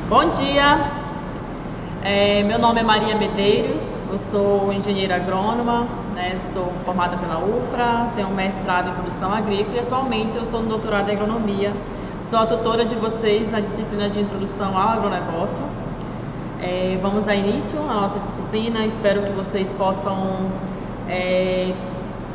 Bom dia, meu nome é Maria Medeiros, eu sou engenheira agrônoma, sou formada pela UFRA, tenho um mestrado em produção agrícola e atualmente eu estou no doutorado em agronomia. Sou a tutora de vocês na disciplina de introdução ao agronegócio. Vamos dar início à nossa disciplina, espero que vocês possam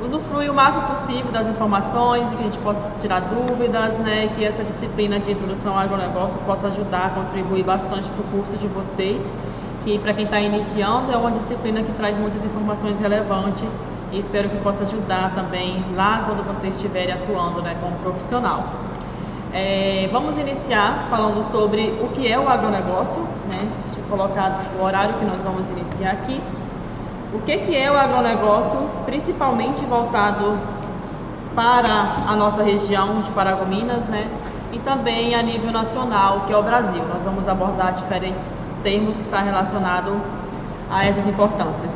usufruir o máximo possível das informações e que a gente possa tirar dúvidas, que essa disciplina de introdução ao agronegócio possa ajudar a contribuir bastante para o curso de vocês, que para quem está iniciando é uma disciplina que traz muitas informações relevantes e espero que possa ajudar também lá quando vocês estiverem atuando como profissional. Vamos iniciar falando sobre o que é o agronegócio, Deixa eu colocar o horário que nós vamos iniciar aqui. O que é o agronegócio, principalmente voltado para a nossa região de Paragominas, e também a nível nacional, que é o Brasil. Nós vamos abordar diferentes termos que estão relacionados a essas importâncias.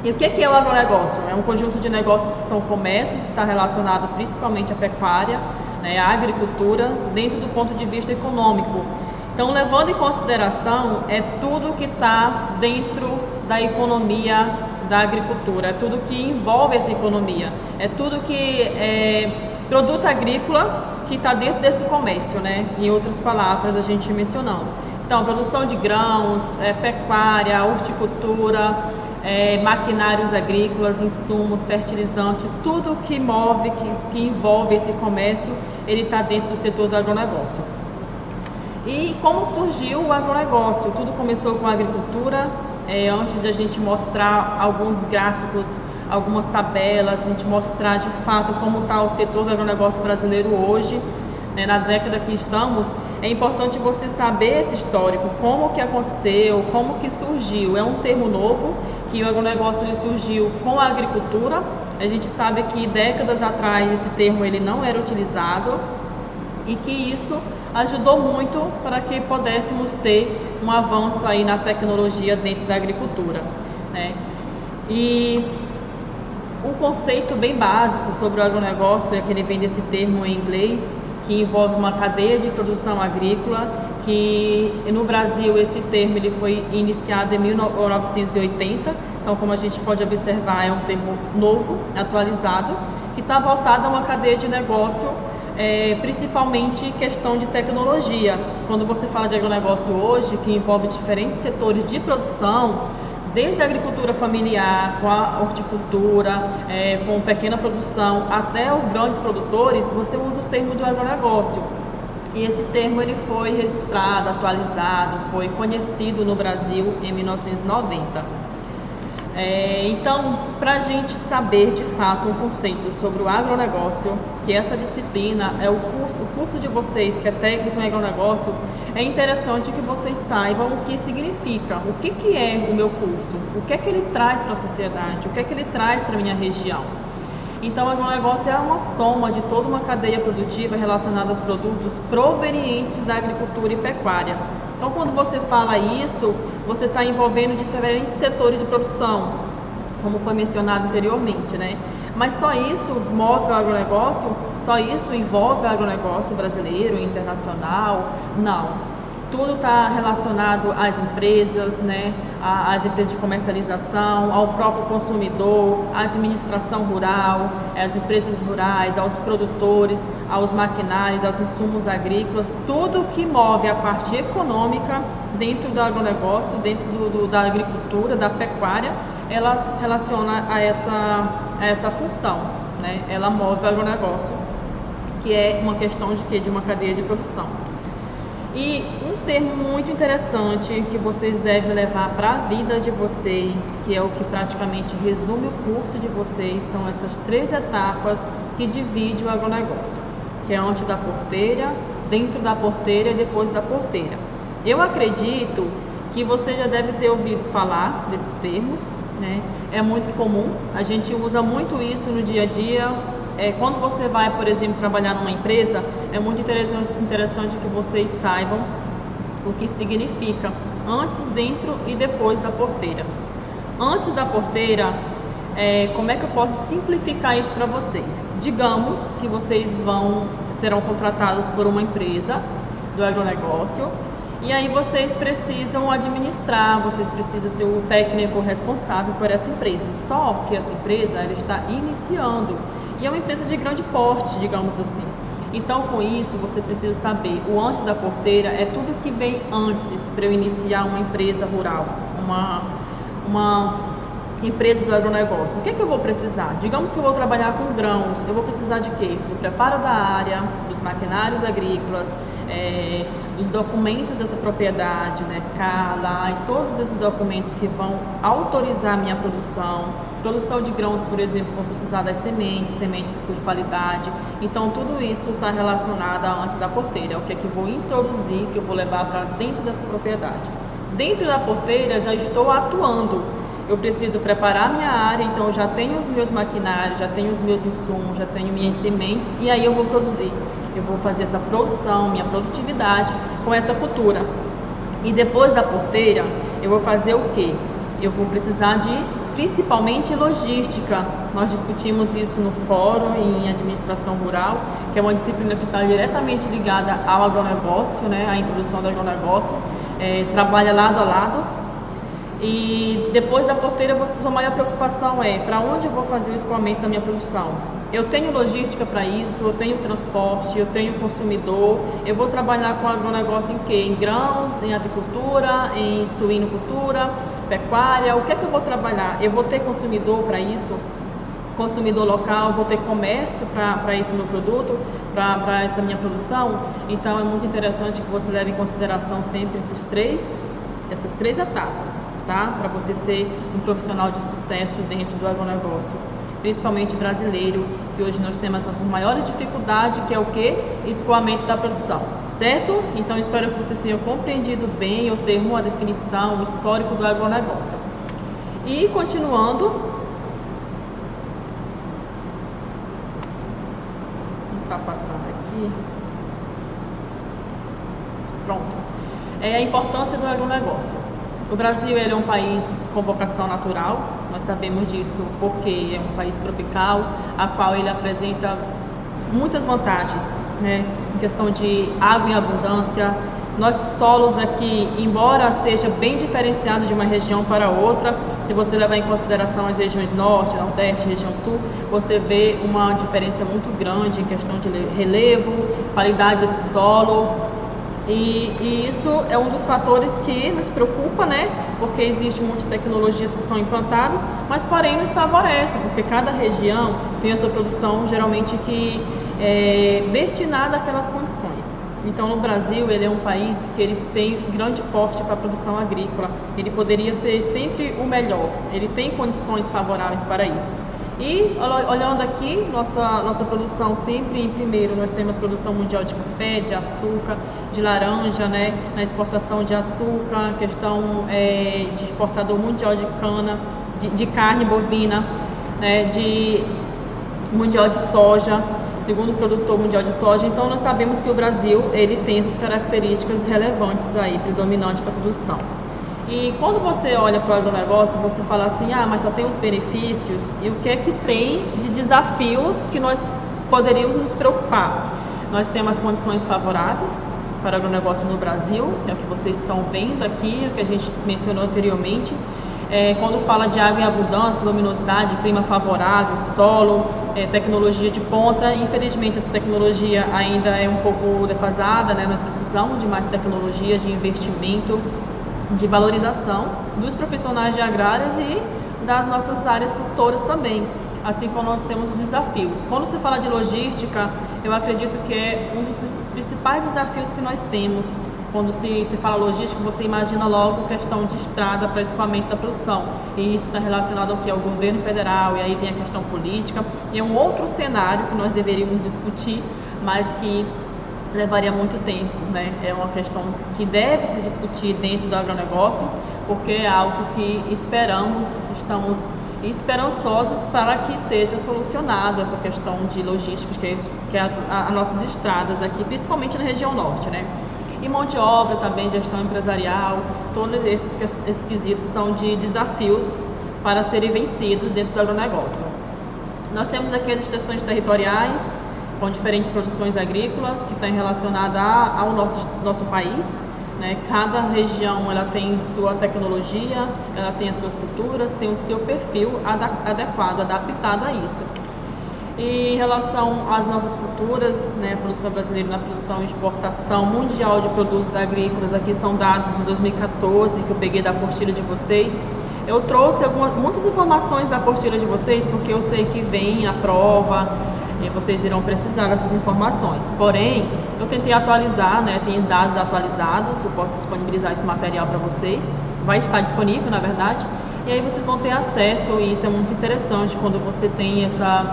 E o que é o agronegócio? É um conjunto de negócios que são comércios, está relacionado principalmente à pecuária, à agricultura, dentro do ponto de vista econômico. Então, levando em consideração, é tudo que está dentro da economia da agricultura, é tudo que envolve essa economia, é tudo que é produto agrícola que está dentro desse comércio, Em outras palavras, a gente mencionando. Então, produção de grãos, pecuária, horticultura, maquinários agrícolas, insumos, fertilizantes, tudo que move, que envolve esse comércio, ele está dentro do setor do agronegócio. E como surgiu o agronegócio? Tudo começou com a agricultura. Antes de a gente mostrar alguns gráficos, algumas tabelas, a gente mostrar de fato como está o setor do agronegócio brasileiro hoje, na década que estamos, é importante você saber esse histórico, como que aconteceu, como que surgiu. É um termo novo, que o agronegócio ele surgiu com a agricultura. A gente sabe que décadas atrás esse termo ele não era utilizado e que isso ajudou muito para que pudéssemos ter um avanço aí na tecnologia dentro da agricultura, E um conceito bem básico sobre o agronegócio é que ele vem desse termo em inglês, que envolve uma cadeia de produção agrícola, que no Brasil esse termo ele foi iniciado em 1980, então como a gente pode observar é um termo novo, atualizado, que está voltado a uma cadeia de negócio, principalmente questão de tecnologia. Quando você fala de agronegócio hoje, que envolve diferentes setores de produção, desde a agricultura familiar, com a horticultura, com pequena produção, até os grandes produtores, você usa o termo de agronegócio. E esse termo ele foi registrado, atualizado, foi conhecido no Brasil em 1990. Então, para a gente saber de fato um conceito sobre o agronegócio, que essa disciplina é o curso de vocês, que é técnico em agronegócio, é interessante que vocês saibam o que significa, o que é o meu curso, o que é que ele traz para a sociedade, o que é que ele traz para a minha região. Então, o agronegócio é uma soma de toda uma cadeia produtiva relacionada aos produtos provenientes da agricultura e pecuária. Então, quando você fala isso, você está envolvendo diferentes setores de produção, como foi mencionado anteriormente, Mas só isso move o agronegócio? Só isso envolve o agronegócio brasileiro, internacional? Não. Tudo está relacionado às empresas, às empresas de comercialização, ao próprio consumidor, à administração rural, às empresas rurais, aos produtores, aos maquinários, aos insumos agrícolas, tudo que move a parte econômica dentro do agronegócio, dentro da agricultura, da pecuária, ela relaciona a essa função, Ela move o agronegócio, que é uma questão de uma cadeia de produção. E um termo muito interessante que vocês devem levar para a vida de vocês, que é o que praticamente resume o curso de vocês, são essas 3 etapas que dividem o agronegócio, que é antes da porteira, dentro da porteira e depois da porteira. Eu acredito que você já deve ter ouvido falar desses termos, É muito comum, a gente usa muito isso no dia a dia. Quando você vai, por exemplo, trabalhar numa empresa, é muito interessante que vocês saibam o que significa antes, dentro e depois da porteira. Antes da porteira, como é que eu posso simplificar isso para vocês? Digamos que vocês serão contratados por uma empresa do agronegócio E aí vocês precisam administrar, vocês precisam ser o técnico responsável por essa empresa. Só que essa empresa ela está iniciando e é uma empresa de grande porte, digamos assim. Então, com isso, você precisa saber, o antes da porteira é tudo que vem antes para eu iniciar uma empresa rural, uma empresa do agronegócio. O que é que eu vou precisar? Digamos que eu vou trabalhar com grãos, eu vou precisar de quê? Do preparo da área, dos maquinários agrícolas, dos documentos dessa propriedade, né, CALA e todos esses documentos que vão autorizar a minha produção de grãos, por exemplo, vou precisar das sementes de qualidade. Então tudo isso está relacionado ao antes da porteira, é o que é que eu vou introduzir, que eu vou levar para dentro dessa propriedade. Dentro da porteira já estou atuando. Eu preciso preparar minha área, então eu já tenho os meus maquinários, já tenho os meus insumos, já tenho minhas sementes e aí eu vou produzir. Eu vou fazer essa produção, minha produtividade com essa cultura. E depois da porteira, eu vou fazer o quê? Eu vou precisar de, principalmente, logística. Nós discutimos isso no fórum em administração rural, que é uma disciplina que está diretamente ligada ao agronegócio, né? A introdução do agronegócio, trabalha lado a lado. E depois da porteira, a sua maior preocupação é para onde eu vou fazer o escoamento da minha produção. Eu tenho logística para isso, eu tenho transporte, eu tenho consumidor, eu vou trabalhar com agronegócio em quê? Em grãos, em agricultura, em suinocultura, pecuária, o que é que eu vou trabalhar? Eu vou ter consumidor para isso? Consumidor local, vou ter comércio para esse meu produto, para essa minha produção? Então é muito interessante que você leve em consideração sempre essas três etapas, tá? Para você ser um profissional de sucesso dentro do agronegócio, principalmente brasileiro, que hoje nós temos as nossas maiores dificuldades, que é o quê? Escoamento da produção, certo? Então espero que vocês tenham compreendido bem o termo, a definição, o histórico do agronegócio. E continuando, vou estar passando aqui, pronto. A importância do agronegócio. O Brasil ele é um país com vocação natural, nós sabemos disso porque é um país tropical, a qual ele apresenta muitas vantagens, né? Em questão de água em abundância. Nossos solos aqui, embora seja bem diferenciado de uma região para outra, se você levar em consideração as regiões norte, nordeste, região sul, você vê uma diferença muito grande em questão de relevo, qualidade desse solo. E isso é um dos fatores que nos preocupa, né? Porque existe muitas tecnologias que são implantadas, mas porém nos favorece, porque cada região tem a sua produção geralmente que é destinada àquelas condições. Então no Brasil ele é um país que ele tem grande porte para a produção agrícola, ele poderia ser sempre o melhor, ele tem condições favoráveis para isso. E olhando aqui, nossa produção sempre em primeiro, nós temos produção mundial de café, de açúcar, de laranja, né? Na exportação de açúcar, questão de exportador mundial de cana, de carne bovina, né? De mundial de soja, segundo produtor mundial de soja. Então nós sabemos que o Brasil ele tem essas características relevantes aí, predominantes para a produção. E quando você olha para o agronegócio, você fala assim, mas só tem os benefícios, e o que é que tem de desafios que nós poderíamos nos preocupar? Nós temos as condições favoráveis para o agronegócio no Brasil, é o que vocês estão vendo aqui, o que a gente mencionou anteriormente. Quando fala de água em abundância, luminosidade, clima favorável, solo, tecnologia de ponta, infelizmente essa tecnologia ainda é um pouco defasada, né? Nós precisamos de mais tecnologia, de investimento, de valorização dos profissionais de agrárias e das nossas áreas produtoras também, assim como nós temos os desafios. Quando se fala de logística, eu acredito que é um dos principais desafios que nós temos. Quando se fala logística, você imagina logo questão de estrada para escoamento da produção, e isso está relacionado ao que? Ao governo federal, e aí vem a questão política, e é um outro cenário que nós deveríamos discutir, mas que levaria muito tempo, né? É uma questão que deve se discutir dentro do agronegócio, porque é algo que estamos esperançosos para que seja solucionado essa questão de logística, que é as nossas estradas aqui, principalmente na região norte, né? E mão de obra também, gestão empresarial, todos esses quesitos são de desafios para serem vencidos dentro do agronegócio. Nós temos aqui as extensões territoriais, com diferentes produções agrícolas que estão relacionadas ao nosso país. né? Cada região ela tem sua tecnologia, ela tem as suas culturas, tem o seu perfil adequado, adaptado a isso. E em relação às nossas culturas, né, a produção brasileira na produção e exportação mundial de produtos agrícolas, aqui são dados de 2014 que eu peguei da apostila de vocês. Eu trouxe muitas informações da apostila de vocês porque eu sei que vem a prova e vocês irão precisar dessas informações. Porém, eu tentei atualizar, né, tem dados atualizados, eu posso disponibilizar esse material para vocês, vai estar disponível na verdade, e aí vocês vão ter acesso, e isso é muito interessante quando você tem essa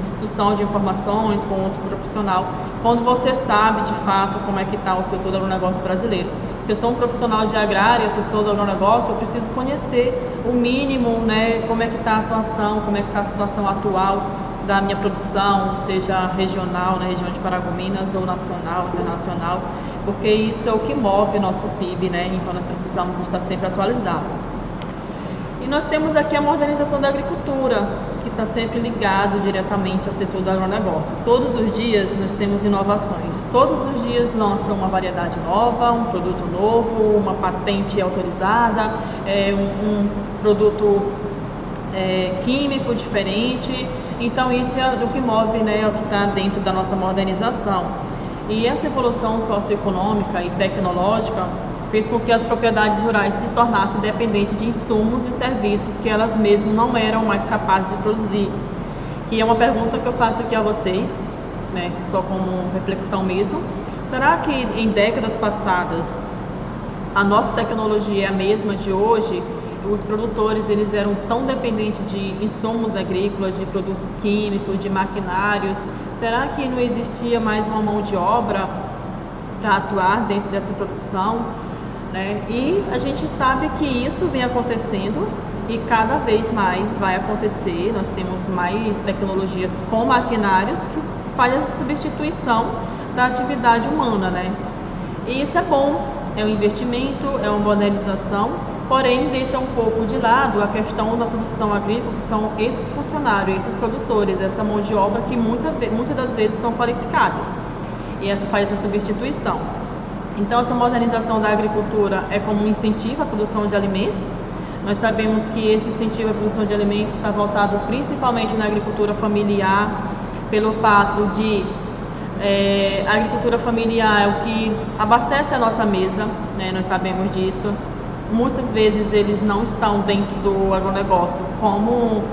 discussão de informações com outro profissional, quando você sabe de fato como é que está o setor do agronegócio brasileiro. Se eu sou um profissional de agrária, se eu sou do agronegócio, eu preciso conhecer o mínimo, né, como é que está a atuação, como é que está a situação atual da minha produção, seja regional, na região de Paragominas, ou nacional, internacional, porque isso é o que move o nosso PIB, né, então nós precisamos estar sempre atualizados. E nós temos aqui a modernização da agricultura, que está sempre ligado diretamente ao setor do agronegócio. Todos os dias nós temos inovações, todos os dias lançam uma variedade nova, um produto novo, uma patente autorizada, um produto químico diferente. Então isso é o que move, né, é o que está dentro da nossa modernização. E essa evolução socioeconômica e tecnológica fez com que as propriedades rurais se tornassem dependentes de insumos e serviços que elas mesmas não eram mais capazes de produzir. Que é uma pergunta que eu faço aqui a vocês, né, só como reflexão mesmo. Será que em décadas passadas a nossa tecnologia é a mesma de hoje? Os produtores eles eram tão dependentes de insumos agrícolas, de produtos químicos, de maquinários. Será que não existia mais uma mão de obra para atuar dentro dessa produção? Né? E a gente sabe que isso vem acontecendo e cada vez mais vai acontecer. Nós temos mais tecnologias com maquinários que fazem a substituição da atividade humana, né? E isso é bom, é um investimento, é uma modernização, porém deixa um pouco de lado a questão da produção agrícola, que são esses funcionários, esses produtores, essa mão de obra que muitas das vezes são qualificadas, e essa faz essa substituição. Então essa modernização da agricultura é como um incentivo à produção de alimentos. Nós sabemos que esse incentivo à produção de alimentos está voltado principalmente na agricultura familiar, pelo fato de a agricultura familiar é o que abastece a nossa mesa, né? Nós sabemos disso. Muitas vezes eles não estão dentro do agronegócio como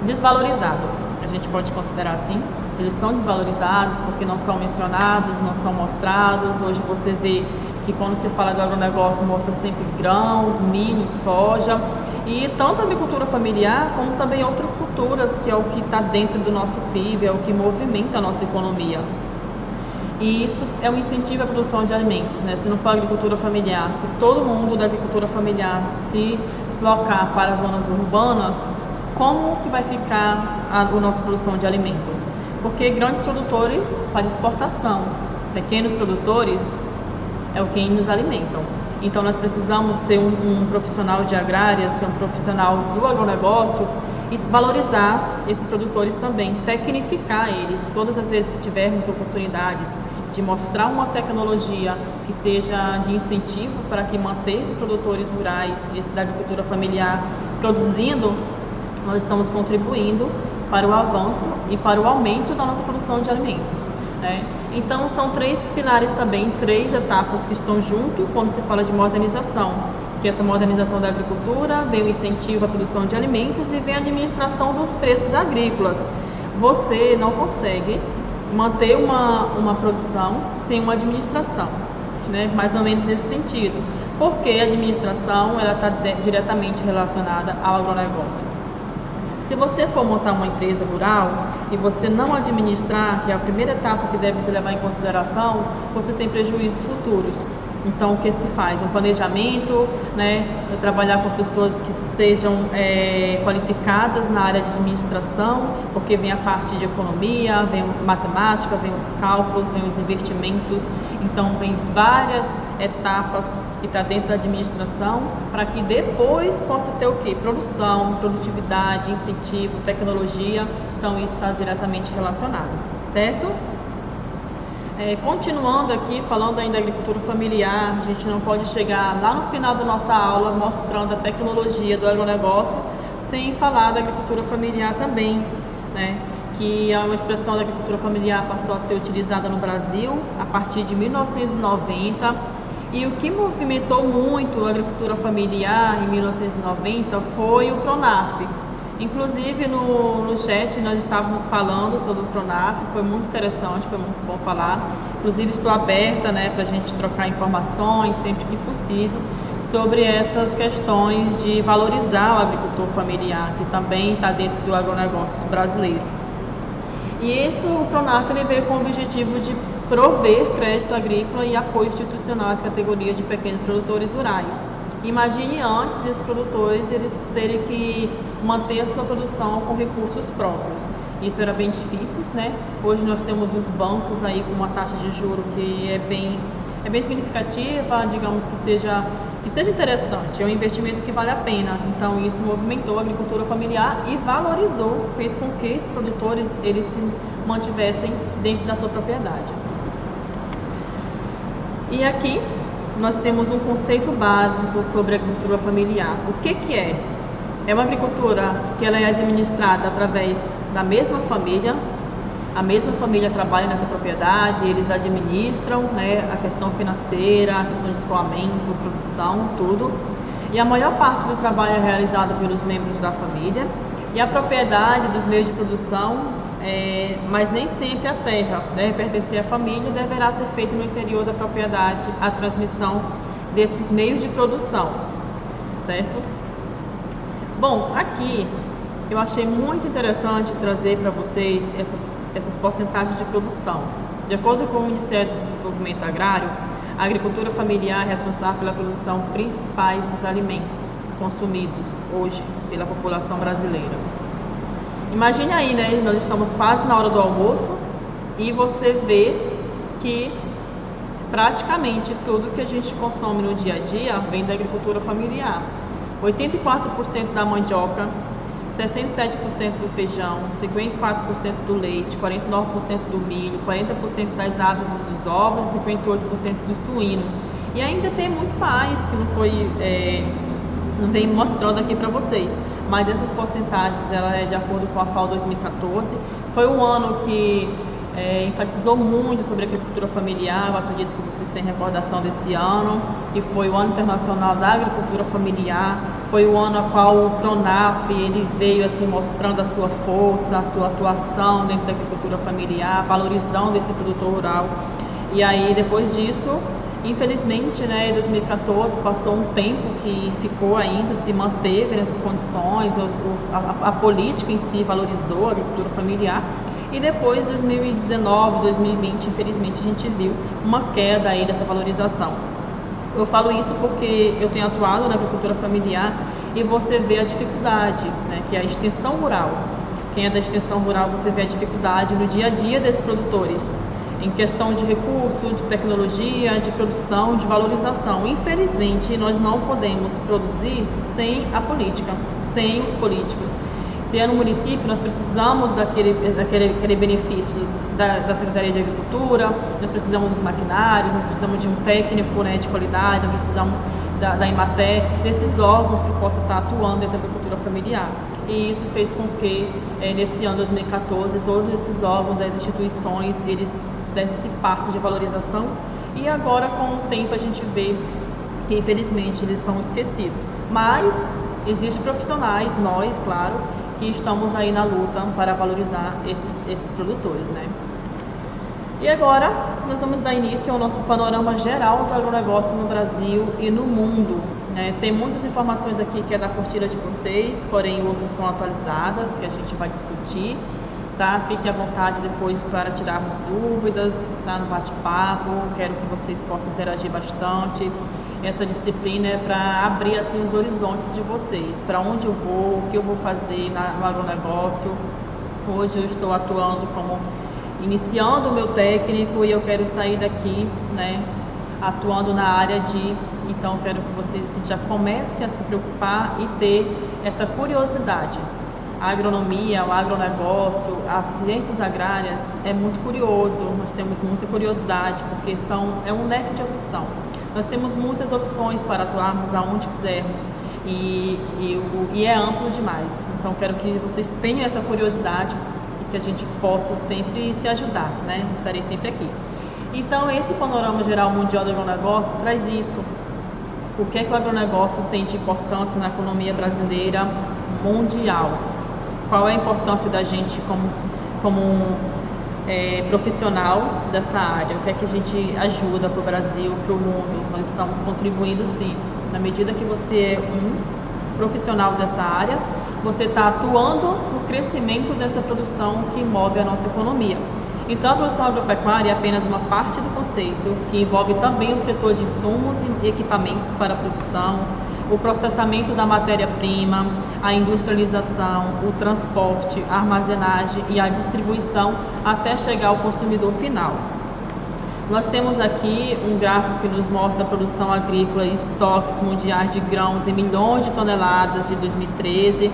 desvalorizados. A gente pode considerar assim. Eles são desvalorizados porque não são mencionados, não são mostrados. Hoje você vê que quando se fala do agronegócio mostra sempre grãos, milho, soja. E tanto a agricultura familiar como também outras culturas, que é o que está dentro do nosso PIB, é o que movimenta a nossa economia. E isso é um incentivo à produção de alimentos, né? Se não for agricultura familiar, se todo mundo da agricultura familiar se deslocar para as zonas urbanas, como que vai ficar a nossa produção de alimento? Porque grandes produtores fazem exportação, pequenos produtores é o que nos alimentam. Então nós precisamos ser um profissional de agrária, ser um profissional do agronegócio e valorizar esses produtores também, tecnificar eles. Todas as vezes que tivermos oportunidades de mostrar uma tecnologia que seja de incentivo para que manter os produtores rurais da agricultura familiar produzindo, nós estamos contribuindo para o avanço e para o aumento da nossa produção de alimentos, né? Então são três pilares também, três etapas que estão junto quando se fala de modernização, que essa modernização da agricultura, vem o incentivo à produção de alimentos e vem a administração dos preços agrícolas. Você não consegue manter uma produção sem uma administração, né? Mais ou menos nesse sentido, porque a administração ela está diretamente relacionada ao agronegócio. Se você for montar uma empresa rural e você não administrar, que é a primeira etapa que deve se levar em consideração, você tem prejuízos futuros. Então, o que se faz? Um planejamento, né? Trabalhar com pessoas que sejam qualificadas na área de administração, porque vem a parte de economia, vem matemática, vem os cálculos, vem os investimentos. Então, vem várias etapas que está dentro da administração, para que depois possa ter o quê? Produção, produtividade, incentivo, tecnologia. Então, isso está diretamente relacionado, certo? Continuando aqui, falando ainda da agricultura familiar, a gente não pode chegar lá no final da nossa aula mostrando a tecnologia do agronegócio sem falar da agricultura familiar também, né? Que é uma expressão da agricultura familiar passou a ser utilizada no Brasil a partir de 1990, e o que movimentou muito a agricultura familiar em 1990 foi o Pronaf. Inclusive no chat nós estávamos falando sobre o Pronaf, foi muito interessante, foi muito bom falar. Inclusive estou aberta, né, para a gente trocar informações sempre que possível sobre essas questões de valorizar o agricultor familiar, que também está dentro do agronegócio brasileiro. E o Pronaf ele veio com o objetivo de prover crédito agrícola e apoio institucional às categorias de pequenos produtores rurais. Imagine antes esses produtores eles terem que manter a sua produção com recursos próprios. Isso era bem difícil, né? Hoje nós temos os bancos aí com uma taxa de juros que é bem significativa, digamos que seja interessante, é um investimento que vale a pena. Então isso movimentou a agricultura familiar e valorizou, fez com que esses produtores eles se mantivessem dentro da sua propriedade. E aqui nós temos um conceito básico sobre a agricultura familiar. O que é? É uma agricultura que ela é administrada através da mesma família. A mesma família trabalha nessa propriedade, eles administram, né, a questão financeira, a questão de escoamento, produção, tudo. E a maior parte do trabalho é realizado pelos membros da família. E a propriedade dos meios de produção, mas nem sempre a terra deve pertencer à família, deverá ser feita no interior da propriedade a transmissão desses meios de produção, certo? Bom, aqui eu achei muito interessante trazer para vocês essas porcentagens de produção. De acordo com o Ministério do Desenvolvimento Agrário, a agricultura familiar é responsável pela produção principais dos alimentos consumidos hoje pela população brasileira. Imagine aí, né? Nós estamos quase na hora do almoço e você vê que praticamente tudo que a gente consome no dia a dia vem da agricultura familiar. 84% da mandioca, 67% do feijão, 54% do leite, 49% do milho, 40% das aves e dos ovos, 58% dos suínos. E ainda tem muito mais que não vem mostrando aqui para vocês. Mas essas porcentagens, ela é de acordo com a FAO 2014. Foi um ano que enfatizou muito sobre a agricultura familiar. Eu acredito que vocês têm recordação desse ano, que foi o Ano Internacional da Agricultura Familiar. Foi o ano a qual o Pronaf ele veio assim mostrando a sua força, a sua atuação dentro da agricultura familiar, valorizando esse produtor rural. E aí depois disso, infelizmente, né, em 2014 passou um tempo que ficou ainda, se manteve nessas condições, a política em si valorizou a agricultura familiar. E depois, 2019, 2020, infelizmente, a gente viu uma queda aí dessa valorização. Eu falo isso porque eu tenho atuado na agricultura familiar e você vê a dificuldade, né, que é a extensão rural. Quem é da extensão rural, você vê a dificuldade no dia a dia desses produtores, em questão de recurso, de tecnologia, de produção, de valorização. Infelizmente, nós não podemos produzir sem a política, sem os políticos. Se é no município, nós precisamos daquele benefício da Secretaria de Agricultura, nós precisamos dos maquinários, nós precisamos de um técnico, né, de qualidade, nós precisamos da Emater, desses órgãos que possam estar atuando dentro da agricultura familiar. E isso fez com que, nesse ano 2014, todos esses órgãos, as instituições, eles dessem esse passo de valorização, e agora, com o tempo, a gente vê que, infelizmente, eles são esquecidos. Mas existem profissionais, nós, claro, que estamos aí na luta para valorizar esses produtores, né? E agora nós vamos dar início ao nosso panorama geral do agronegócio no Brasil e no mundo, né? Tem muitas informações aqui que é da curtida de vocês, porém outras são atualizadas, que a gente vai discutir, tá? Fique à vontade depois para tirarmos dúvidas, tá? No bate-papo, quero que vocês possam interagir bastante. Essa disciplina é para abrir assim os horizontes de vocês, para onde eu vou, o que eu vou fazer no agronegócio. Hoje eu estou atuando iniciando o meu técnico e eu quero sair daqui, né, atuando na área então eu quero que vocês assim, já comecem a se preocupar e ter essa curiosidade. a agronomia, o agronegócio, as ciências agrárias é muito curioso, nós temos muita curiosidade, porque é um leque de opção. Nós temos muitas opções para atuarmos aonde quisermos e é amplo demais. Então quero que vocês tenham essa curiosidade e que a gente possa sempre se ajudar, né? Estarei sempre aqui. Então esse panorama geral mundial do agronegócio traz isso. O que é que o agronegócio tem de importância na economia brasileira mundial? Qual é a importância da gente como profissional dessa área? O que é que a gente ajuda para o Brasil, para o mundo? Nós estamos contribuindo sim. Na medida que você é um profissional dessa área, você está atuando no crescimento dessa produção que move a nossa economia. Então, a produção agropecuária é apenas uma parte do conceito, que envolve também o setor de insumos e equipamentos para a produção, o processamento da matéria-prima, a industrialização, o transporte, a armazenagem e a distribuição até chegar ao consumidor final. Nós temos aqui um gráfico que nos mostra a produção agrícola e estoques mundiais de grãos em milhões de toneladas de 2013.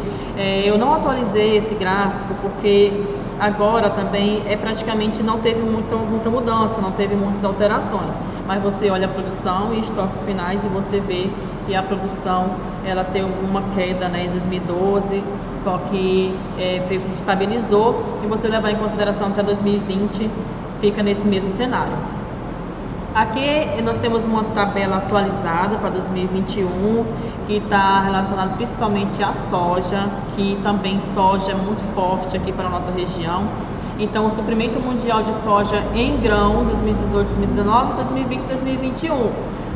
Eu não atualizei esse gráfico porque agora também praticamente não teve muita mudança, não teve muitas alterações. Mas você olha a produção e estoques finais e você vê que a produção ela teve uma queda, né, em 2012, só que estabilizou, e você levar em consideração até 2020 fica nesse mesmo cenário. Aqui nós temos uma tabela atualizada para 2021 que está relacionada principalmente à soja, que também soja é muito forte aqui para a nossa região. Então, o suprimento mundial de soja em grão 2018, 2019, 2020 e 2021.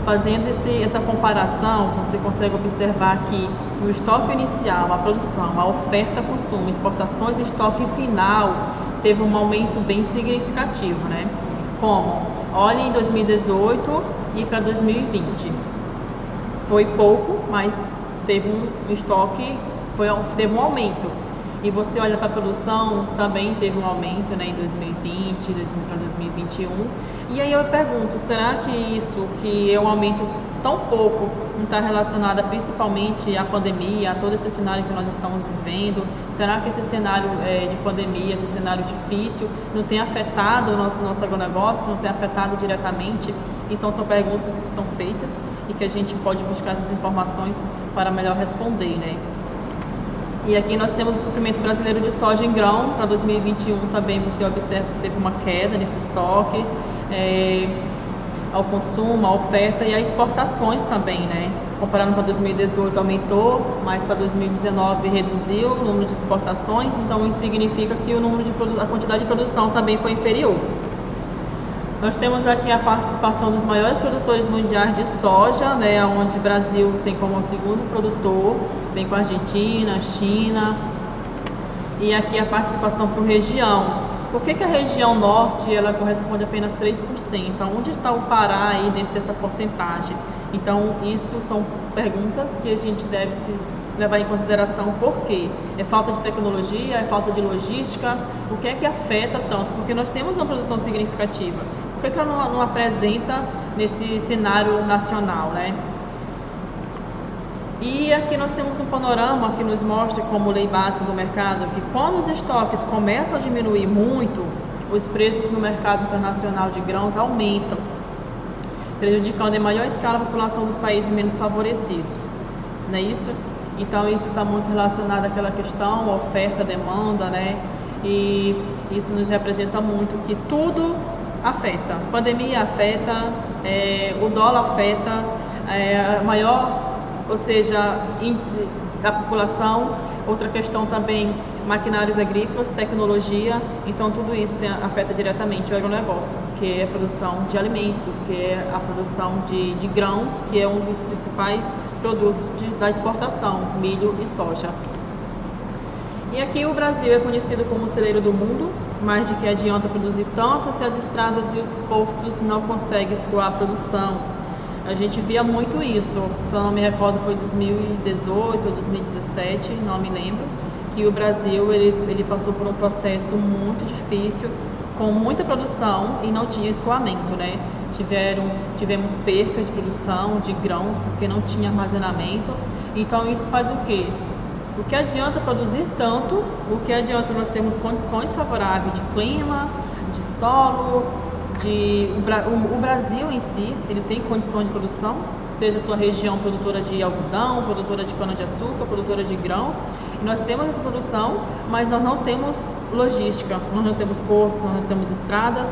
Fazendo essa comparação, você consegue observar que no estoque inicial, a produção, a oferta, consumo, exportações e estoque final teve um aumento bem significativo, né? Como? Olha em 2018 e para 2020. Foi pouco, mas teve um estoque, teve um aumento. E você olha para a produção, também teve um aumento, né, em 2020 para 2021. E aí eu pergunto, será que isso, que é um aumento tão pouco, não está relacionado principalmente à pandemia, a todo esse cenário que nós estamos vivendo? Será que esse cenário de pandemia, esse cenário difícil, não tem afetado o nosso agronegócio, não tem afetado diretamente? Então são perguntas que são feitas e que a gente pode buscar essas informações para melhor responder, né? E aqui nós temos o suprimento brasileiro de soja em grão para 2021 também. Você observa que teve uma queda nesse estoque, ao consumo, à oferta e às exportações também, né? Comparando para 2018 aumentou, mas para 2019 reduziu o número de exportações, então isso significa que a quantidade de produção também foi inferior. Nós temos aqui a participação dos maiores produtores mundiais de soja, né, onde o Brasil tem como segundo produtor, vem com a Argentina, China, e aqui a participação por região. Por que a região norte ela corresponde a apenas 3%? Onde está o Pará aí dentro dessa porcentagem? Então, isso são perguntas que a gente deve se levar em consideração. Por quê? É falta de tecnologia? É falta de logística? O que é que afeta tanto? Porque nós temos uma produção significativa. Por que ela não apresenta nesse cenário nacional, né? E aqui nós temos um panorama que nos mostra, como lei básica do mercado, que quando os estoques começam a diminuir muito, os preços no mercado internacional de grãos aumentam, prejudicando em maior escala a população dos países menos favorecidos. Não é isso? Então isso está muito relacionado àquela questão, oferta, demanda, né? E isso nos representa muito que tudo afeta. A pandemia afeta, o dólar afeta, ou seja, índice da população. Outra questão também, maquinários agrícolas, tecnologia. Então tudo isso afeta diretamente o agronegócio, que é a produção de alimentos, que é a produção de grãos, que é um dos principais produtos da exportação, milho e soja. E aqui o Brasil é conhecido como o celeiro do mundo, mas de que adianta produzir tanto se as estradas e os portos não conseguem escoar a produção. A gente via muito isso, se eu não me recordo foi 2018 ou 2017, não me lembro, que o Brasil ele passou por um processo muito difícil, com muita produção e não tinha escoamento, né? Tivemos perca de produção de grãos porque não tinha armazenamento. Então isso faz o quê? O que adianta produzir tanto, o que adianta nós termos condições favoráveis de clima, de solo, o Brasil em si, ele tem condições de produção, seja a sua região produtora de algodão, produtora de cana-de-açúcar, produtora de grãos, e nós temos essa produção, mas nós não temos logística, nós não temos porto, nós não temos estradas,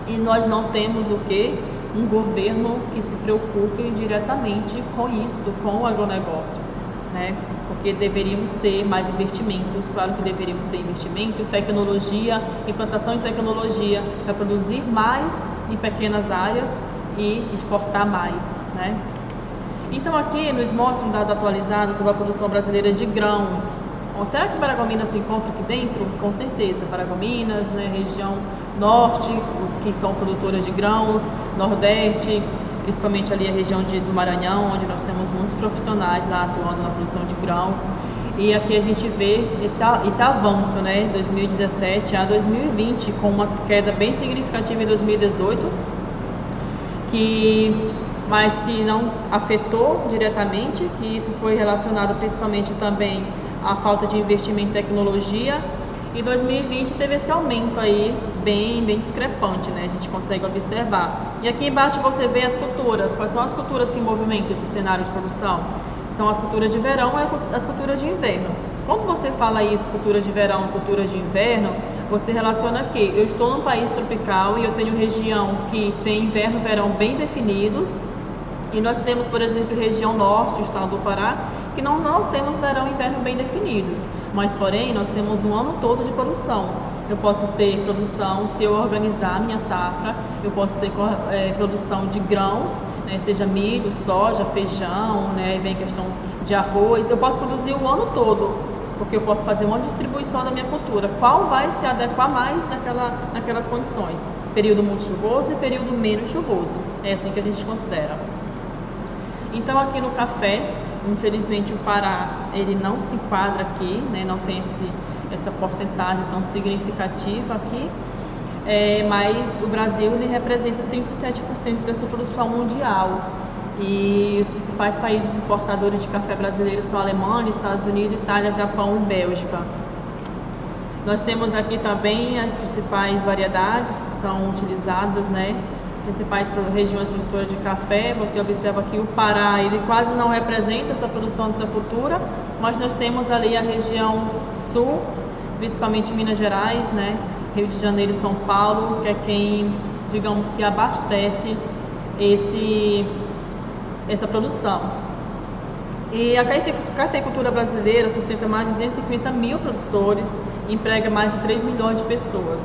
e nós não temos o quê? Um governo que se preocupe diretamente com isso, com o agronegócio, né? Porque deveríamos ter mais investimentos, claro que deveríamos ter investimento, tecnologia, implantação de tecnologia para produzir mais em pequenas áreas e exportar mais, né? Então aqui nos mostra um dado atualizado sobre a produção brasileira de grãos. Bom, será que Paragominas se encontra aqui dentro? Com certeza, Paragominas, né, região norte, que são produtoras de grãos, nordeste, principalmente ali a região do Maranhão, onde nós temos muitos profissionais lá atuando na produção de grãos. E aqui a gente vê esse avanço, né, 2017 a 2020, com uma queda bem significativa em 2018, mas que não afetou diretamente, que isso foi relacionado principalmente também à falta de investimento em tecnologia. E 2020 teve esse aumento aí bem discrepante, né? A gente consegue observar. E aqui embaixo você vê as culturas. Quais são as culturas que movimentam esse cenário de produção? São as culturas de verão e as culturas de inverno. Quando você fala isso, culturas de verão, culturas de inverno, você relaciona que eu estou num país tropical e eu tenho região que tem inverno e verão bem definidos. E nós temos, por exemplo, região norte, o estado do Pará, que não temos verão e inverno bem definidos. Mas, porém, nós temos um ano todo de produção. Eu posso ter produção, se eu organizar a minha safra, eu posso ter produção de grãos, né, seja milho, soja, feijão, né, vem questão de arroz. Eu posso produzir o ano todo, porque eu posso fazer uma distribuição da minha cultura. Qual vai se adequar mais naquelas condições? Período muito chuvoso e período menos chuvoso. É assim que a gente considera. Então, aqui no café, infelizmente o Pará ele não se enquadra aqui, né? Não tem essa porcentagem tão significativa aqui, mas o Brasil ele representa 37% dessa produção mundial, e os principais países exportadores de café brasileiro são Alemanha, Estados Unidos, Itália, Japão e Bélgica. Nós temos aqui também as principais variedades que são utilizadas, né? Principais regiões produtoras de café. Você observa que o Pará ele quase não representa essa produção dessa cultura, mas nós temos ali a região sul, principalmente Minas Gerais, né, Rio de Janeiro e São Paulo, que é quem, digamos que abastece essa produção. E a cafeicultura brasileira sustenta mais de 250 mil produtores, emprega mais de 3 milhões de pessoas.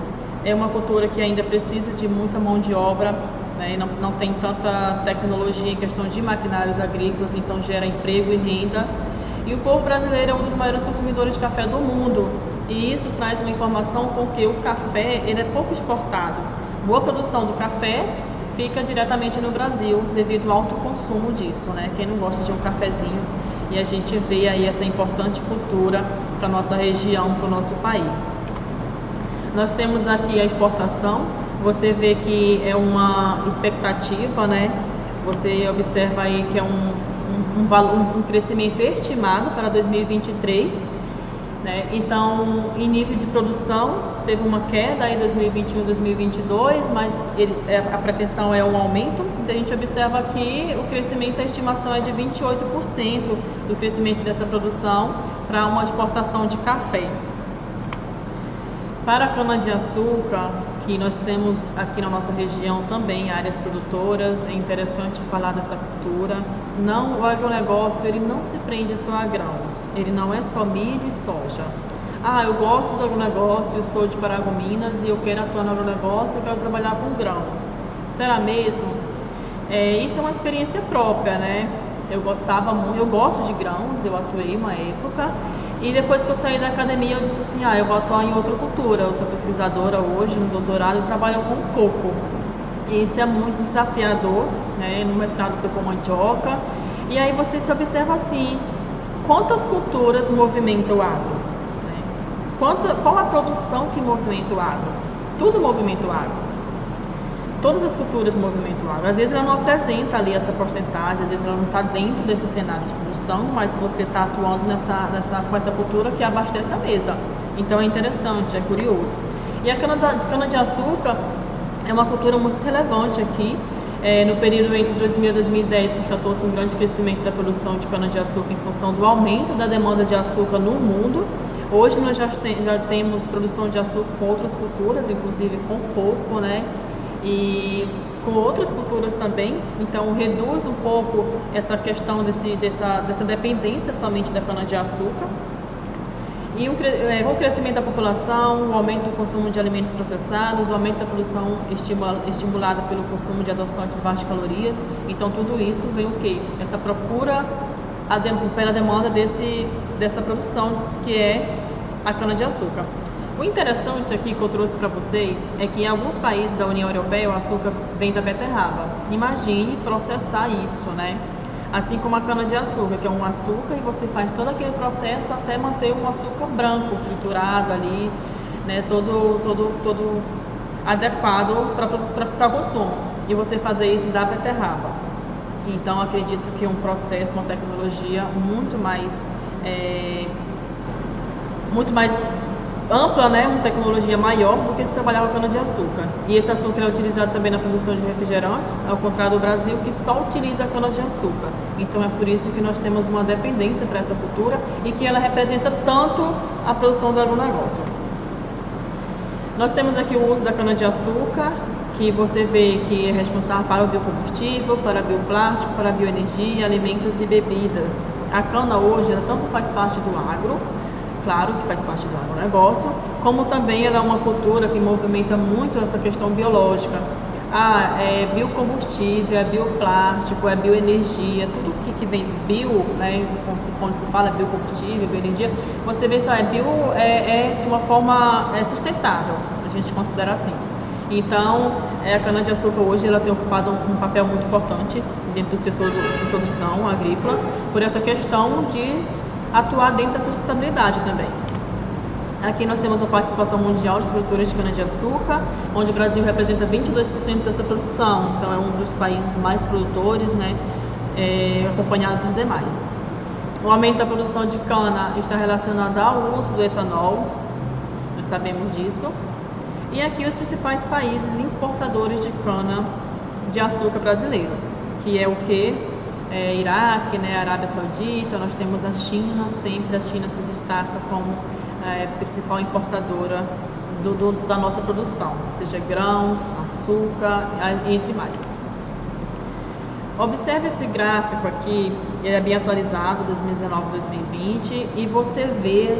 É uma cultura que ainda precisa de muita mão de obra, né? Não tem tanta tecnologia em questão de maquinários agrícolas, então gera emprego e renda. E o povo brasileiro é um dos maiores consumidores de café do mundo. E isso traz uma informação com que o café ele é pouco exportado. Boa produção do café fica diretamente no Brasil devido ao alto consumo disso, né? Quem não gosta de um cafezinho? E a gente vê aí essa importante cultura para a nossa região, para o nosso país. Nós temos aqui a exportação, você vê que é uma expectativa, né? Você observa aí que é um crescimento estimado para 2023, né? Então, em nível de produção, teve uma queda aí em 2021 e 2022, mas a pretensão é um aumento. Então, a gente observa que o crescimento, a estimação é de 28% do crescimento dessa produção para uma exportação de café. Para a cana-de-açúcar, que nós temos aqui na nossa região também áreas produtoras, é interessante falar dessa cultura. O agronegócio ele não se prende só a grãos, ele não é só milho e soja. Eu gosto do agronegócio, eu sou de Paragominas e eu quero atuar no agronegócio, eu quero trabalhar com grãos. Será mesmo? Isso é uma experiência própria, né? Eu gosto de grãos, eu atuei uma época. E depois que eu saí da academia, eu disse assim, eu vou atuar em outra cultura. Eu sou pesquisadora hoje, no doutorado, eu trabalho com coco. E isso é muito desafiador, né? No mestrado foi com mandioca. E aí você se observa assim, quantas culturas movimentam o agro? Né? Qual a produção que movimenta o agro? Tudo movimenta o agro. Todas as culturas movimentam o agro. Às vezes ela não apresenta ali essa porcentagem, às vezes ela não está dentro desse cenário de produção. produção, mas você está atuando com essa cultura que abastece a mesa. Então é interessante, é curioso. E a cana-de-açúcar é uma cultura muito relevante aqui. No período entre 2000 e 2010, constatou-se um grande crescimento da produção de cana-de-açúcar em função do aumento da demanda de açúcar no mundo. Hoje nós já temos produção de açúcar com outras culturas, inclusive com coco, né? E com outras culturas também. Então reduz um pouco essa questão dessa dependência somente da cana-de-açúcar. E com o crescimento da população, o aumento do consumo de alimentos processados, o aumento da produção estimulada pelo consumo de adoçantes baixas calorias. Então tudo isso vem o quê? Essa procura pela demanda dessa produção que é a cana-de-açúcar. O interessante aqui que eu trouxe para vocês é que em alguns países da União Europeia o açúcar vem da beterraba. Imagine processar isso, né? Assim como a cana-de-açúcar, que é um açúcar e você faz todo aquele processo até manter um açúcar branco, triturado ali, né? Todo adequado para consumo. E você fazer isso da beterraba. Então acredito que é um processo, uma tecnologia muito mais ampla, né? Uma tecnologia maior do que se trabalhar com cana-de-açúcar. E esse açúcar é utilizado também na produção de refrigerantes, ao contrário do Brasil, que só utiliza a cana-de-açúcar. Então é por isso que nós temos uma dependência para essa cultura e que ela representa tanto a produção do agronegócio. Nós temos aqui o uso da cana-de-açúcar, que você vê que é responsável para o biocombustível, para bioplástico, para a bioenergia, alimentos e bebidas. A cana hoje, ela tanto faz parte do agro, claro que faz parte do agronegócio, como também ela é uma cultura que movimenta muito essa questão biológica. É biocombustível, é bioplástico, é bioenergia, tudo que vem bio, né, quando se fala biocombustível, bioenergia, você vê só de uma forma sustentável, a gente considera assim. Então, a cana-de-açúcar hoje ela tem ocupado um papel muito importante dentro do setor de produção agrícola, por essa questão de atuar dentro da sustentabilidade também. Aqui nós temos a participação mundial dos produtores de cana-de-açúcar, onde o Brasil representa 22% dessa produção, então é um dos países mais produtores, né, acompanhado dos demais. O aumento da produção de cana está relacionado ao uso do etanol, nós sabemos disso. E aqui os principais países importadores de cana-de-açúcar brasileiro, que é o que? Iraque, né, Arábia Saudita. Nós temos a China, sempre a China se destaca como principal importadora da nossa produção, seja grãos, açúcar, entre mais. Observe esse gráfico aqui, ele é bem atualizado, 2019-2020, e você vê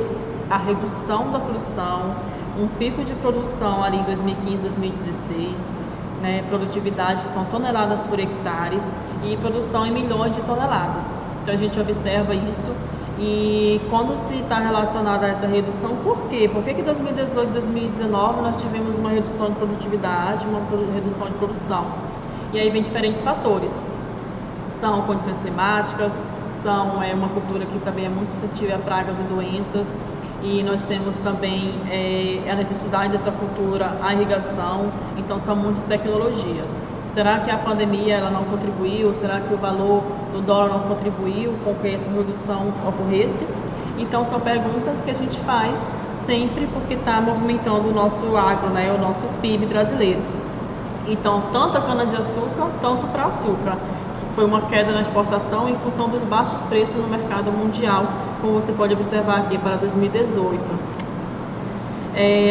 a redução da produção, um pico de produção ali em 2015, 2016, né, produtividade que são toneladas por hectares e produção em milhões de toneladas. Então a gente observa isso e quando se está relacionado a essa redução, por quê? Por que em 2018 e 2019 nós tivemos uma redução de produtividade, uma redução de produção? E aí vem diferentes fatores. São condições climáticas, são uma cultura que também é muito suscetível a pragas e doenças, e nós temos também a necessidade dessa cultura, a irrigação, então são muitas tecnologias. Será que a pandemia ela não contribuiu? Será que o valor do dólar não contribuiu com que essa redução ocorresse? Então são perguntas que a gente faz sempre porque está movimentando o nosso agro, né, o nosso PIB brasileiro. Então tanto a cana-de-açúcar, tanto para açúcar. Foi uma queda na exportação em função dos baixos preços no mercado mundial, como você pode observar aqui para 2018.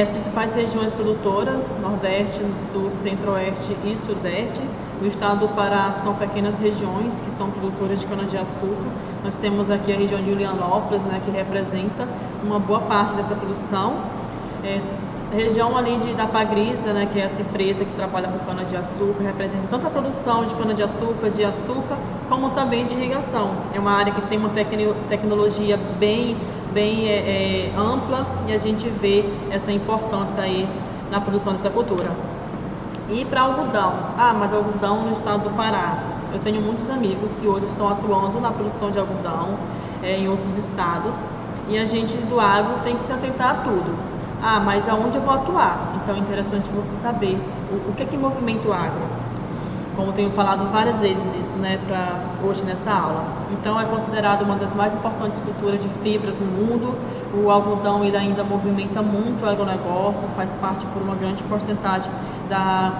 As principais regiões produtoras, Nordeste, Sul, Centro-Oeste e Sudeste, no estado do Pará são pequenas regiões que são produtoras de cana-de-açúcar. Nós temos aqui a região de Julianópolis, né, que representa uma boa parte dessa produção. A região ali da Pagrisa, né, que é essa empresa que trabalha com cana-de-açúcar, representa tanto a produção de cana-de-açúcar, como também de irrigação. É uma área que tem uma tecnologia bem ampla e a gente vê essa importância aí na produção dessa cultura. E para algodão, mas algodão no estado do Pará. Eu tenho muitos amigos que hoje estão atuando na produção de algodão em outros estados e a gente do agro tem que se atentar a tudo. Mas aonde eu vou atuar? Então é interessante você saber o que movimenta o agro. como tenho falado várias vezes isso, né, para hoje nessa aula. Então é considerado uma das mais importantes culturas de fibras no mundo. O algodão ele ainda movimenta muito o agronegócio, faz parte por uma grande porcentagem da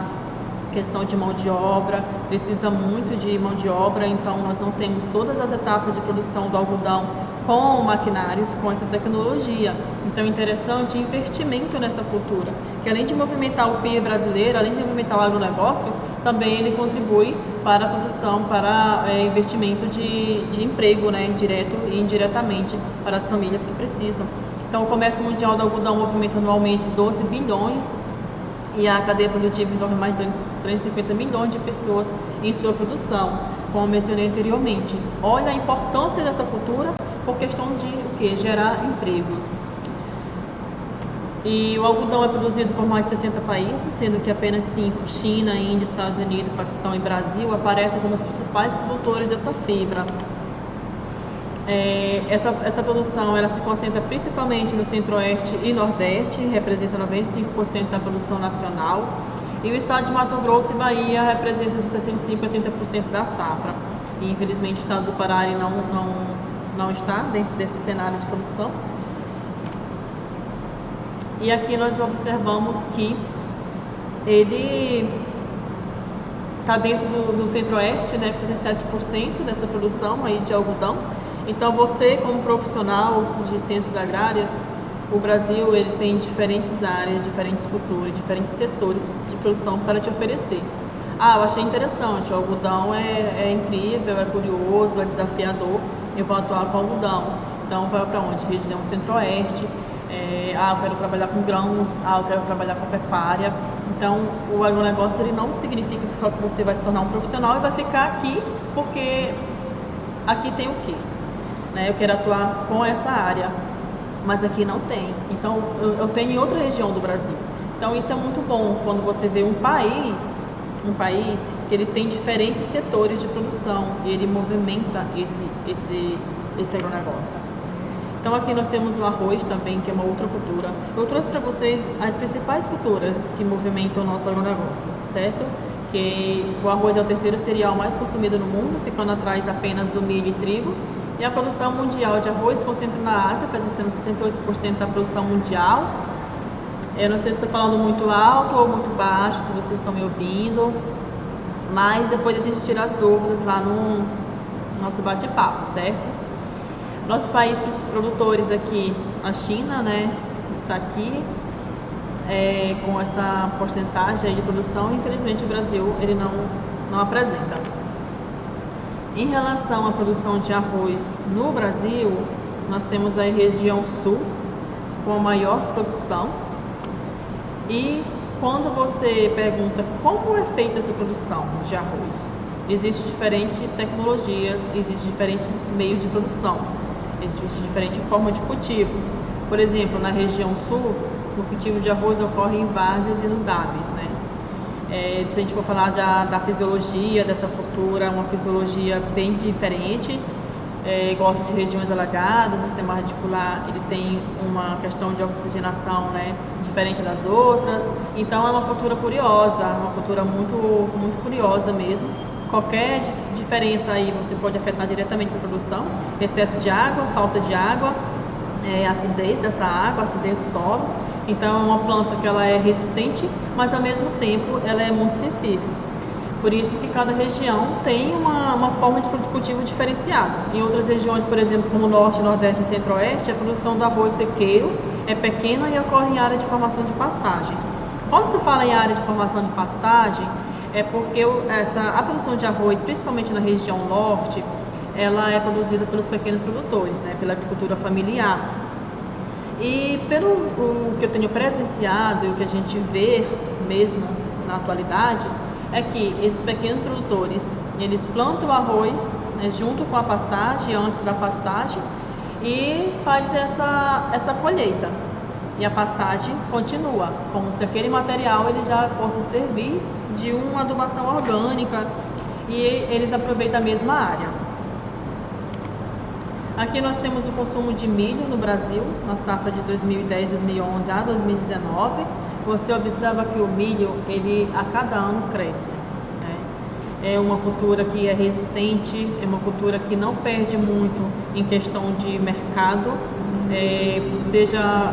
questão de mão de obra, precisa muito de mão de obra, então nós não temos todas as etapas de produção do algodão com maquinários, com essa tecnologia. Então é interessante o investimento nessa cultura, que além de movimentar o PIB brasileiro, além de movimentar o agronegócio, também ele contribui para a produção, para investimento de emprego, né, direto e indiretamente para as famílias que precisam. Então o comércio mundial do algodão movimenta anualmente 12 bilhões e a cadeia produtiva envolve mais de 350 milhões de pessoas em sua produção, como mencionei anteriormente. Olha a importância dessa cultura por questão de o quê? Gerar empregos. E o algodão é produzido por mais de 60 países, sendo que apenas 5, China, Índia, Estados Unidos, Paquistão e Brasil, aparecem como os principais produtores dessa fibra. Essa produção ela se concentra principalmente no Centro-Oeste e Nordeste, representa 95% da produção nacional, e o estado de Mato Grosso e Bahia representa de 65% a 30% da safra. E infelizmente o estado do Pará não está dentro desse cenário de produção. E aqui nós observamos que ele está dentro do Centro-Oeste, né, com 17% dessa produção aí de algodão. Então você, como profissional de ciências agrárias, o Brasil ele tem diferentes áreas, diferentes culturas, diferentes setores de produção para te oferecer. Eu achei interessante, o algodão é incrível, é curioso, é desafiador, eu vou atuar com algodão. Então vai para onde? Região Centro-Oeste. Eu quero trabalhar com grãos, eu quero trabalhar com pecuária. Então o agronegócio ele não significa que você vai se tornar um profissional e vai ficar aqui porque aqui tem o quê? Eu quero atuar com essa área, mas aqui não tem. Então, eu tenho em outra região do Brasil. Então, isso é muito bom quando você vê um país que ele tem diferentes setores de produção e ele movimenta esse agronegócio. Então, aqui nós temos o arroz também, que é uma outra cultura. Eu trouxe para vocês as principais culturas que movimentam o nosso agronegócio, certo? Que o arroz é o terceiro cereal mais consumido no mundo, ficando atrás apenas do milho e trigo. E a produção mundial de arroz concentra na Ásia, apresentando 68% da produção mundial. Eu não sei se estou falando muito alto ou muito baixo, se vocês estão me ouvindo, mas depois a gente tira as dúvidas lá no nosso bate-papo, certo? Nossos países produtores aqui, a China, né, está aqui com essa porcentagem aí de produção. Infelizmente o Brasil ele não apresenta. Em relação à produção de arroz no Brasil, nós temos a região sul com a maior produção. E quando você pergunta como é feita essa produção de arroz, existem diferentes tecnologias, existem diferentes meios de produção, existe diferente forma de cultivo. Por exemplo, na região sul, o cultivo de arroz ocorre em várzeas inudáveis, né? Se a gente for falar da fisiologia dessa cultura, uma fisiologia bem diferente, gosta de regiões alagadas, o sistema radicular ele tem uma questão de oxigenação, né, diferente das outras. Então é uma cultura curiosa, uma cultura muito, muito curiosa mesmo. Qualquer diferença aí você pode afetar diretamente a produção, excesso de água, falta de água, acidez dessa água, acidez do solo. Então é uma planta que ela é resistente, mas ao mesmo tempo ela é muito sensível. Por isso que cada região tem uma forma de cultivo diferenciada. Em outras regiões, por exemplo, como Norte, Nordeste e Centro-Oeste, a produção do arroz sequeiro é pequena e ocorre em área de formação de pastagens. Quando se fala em área de formação de pastagem, é porque a produção de arroz, principalmente na região Norte, ela é produzida pelos pequenos produtores, né, pela agricultura familiar. E pelo que eu tenho presenciado e o que a gente vê mesmo na atualidade, é que esses pequenos produtores, eles plantam o arroz, né, junto com a pastagem, antes da pastagem, e faz essa colheita. E a pastagem continua, como se aquele material ele já fosse servir de uma adubação orgânica, e eles aproveitam a mesma área. Aqui nós temos o consumo de milho no Brasil, na safra de 2010, 2011 a 2019. Você observa que o milho, ele a cada ano cresce, né? é uma cultura que é resistente, é uma cultura que não perde muito em questão de mercado, seja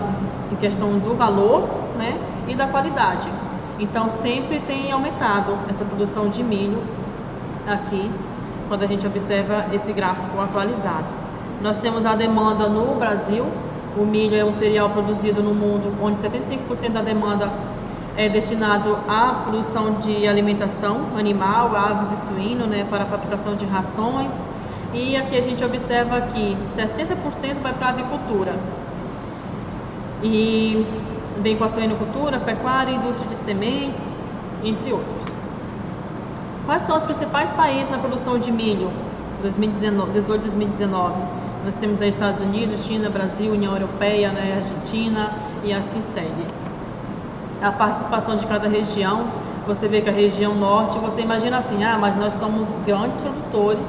em questão do valor, né, e da qualidade. Então sempre tem aumentado essa produção de milho aqui, quando a gente observa esse gráfico atualizado. Nós temos a demanda no Brasil. O milho é um cereal produzido no mundo onde 75% da demanda é destinado à produção de alimentação animal, aves e suíno, né, para a fabricação de rações. E aqui a gente observa que 60% vai para a avicultura. E vem com a suinocultura, pecuária, indústria de sementes, entre outros. Quais são os principais países na produção de milho 2018-2019? Nós temos aí Estados Unidos, China, Brasil, União Europeia, né, Argentina e assim segue. A participação de cada região, você vê que a região norte, você imagina assim, mas nós somos grandes produtores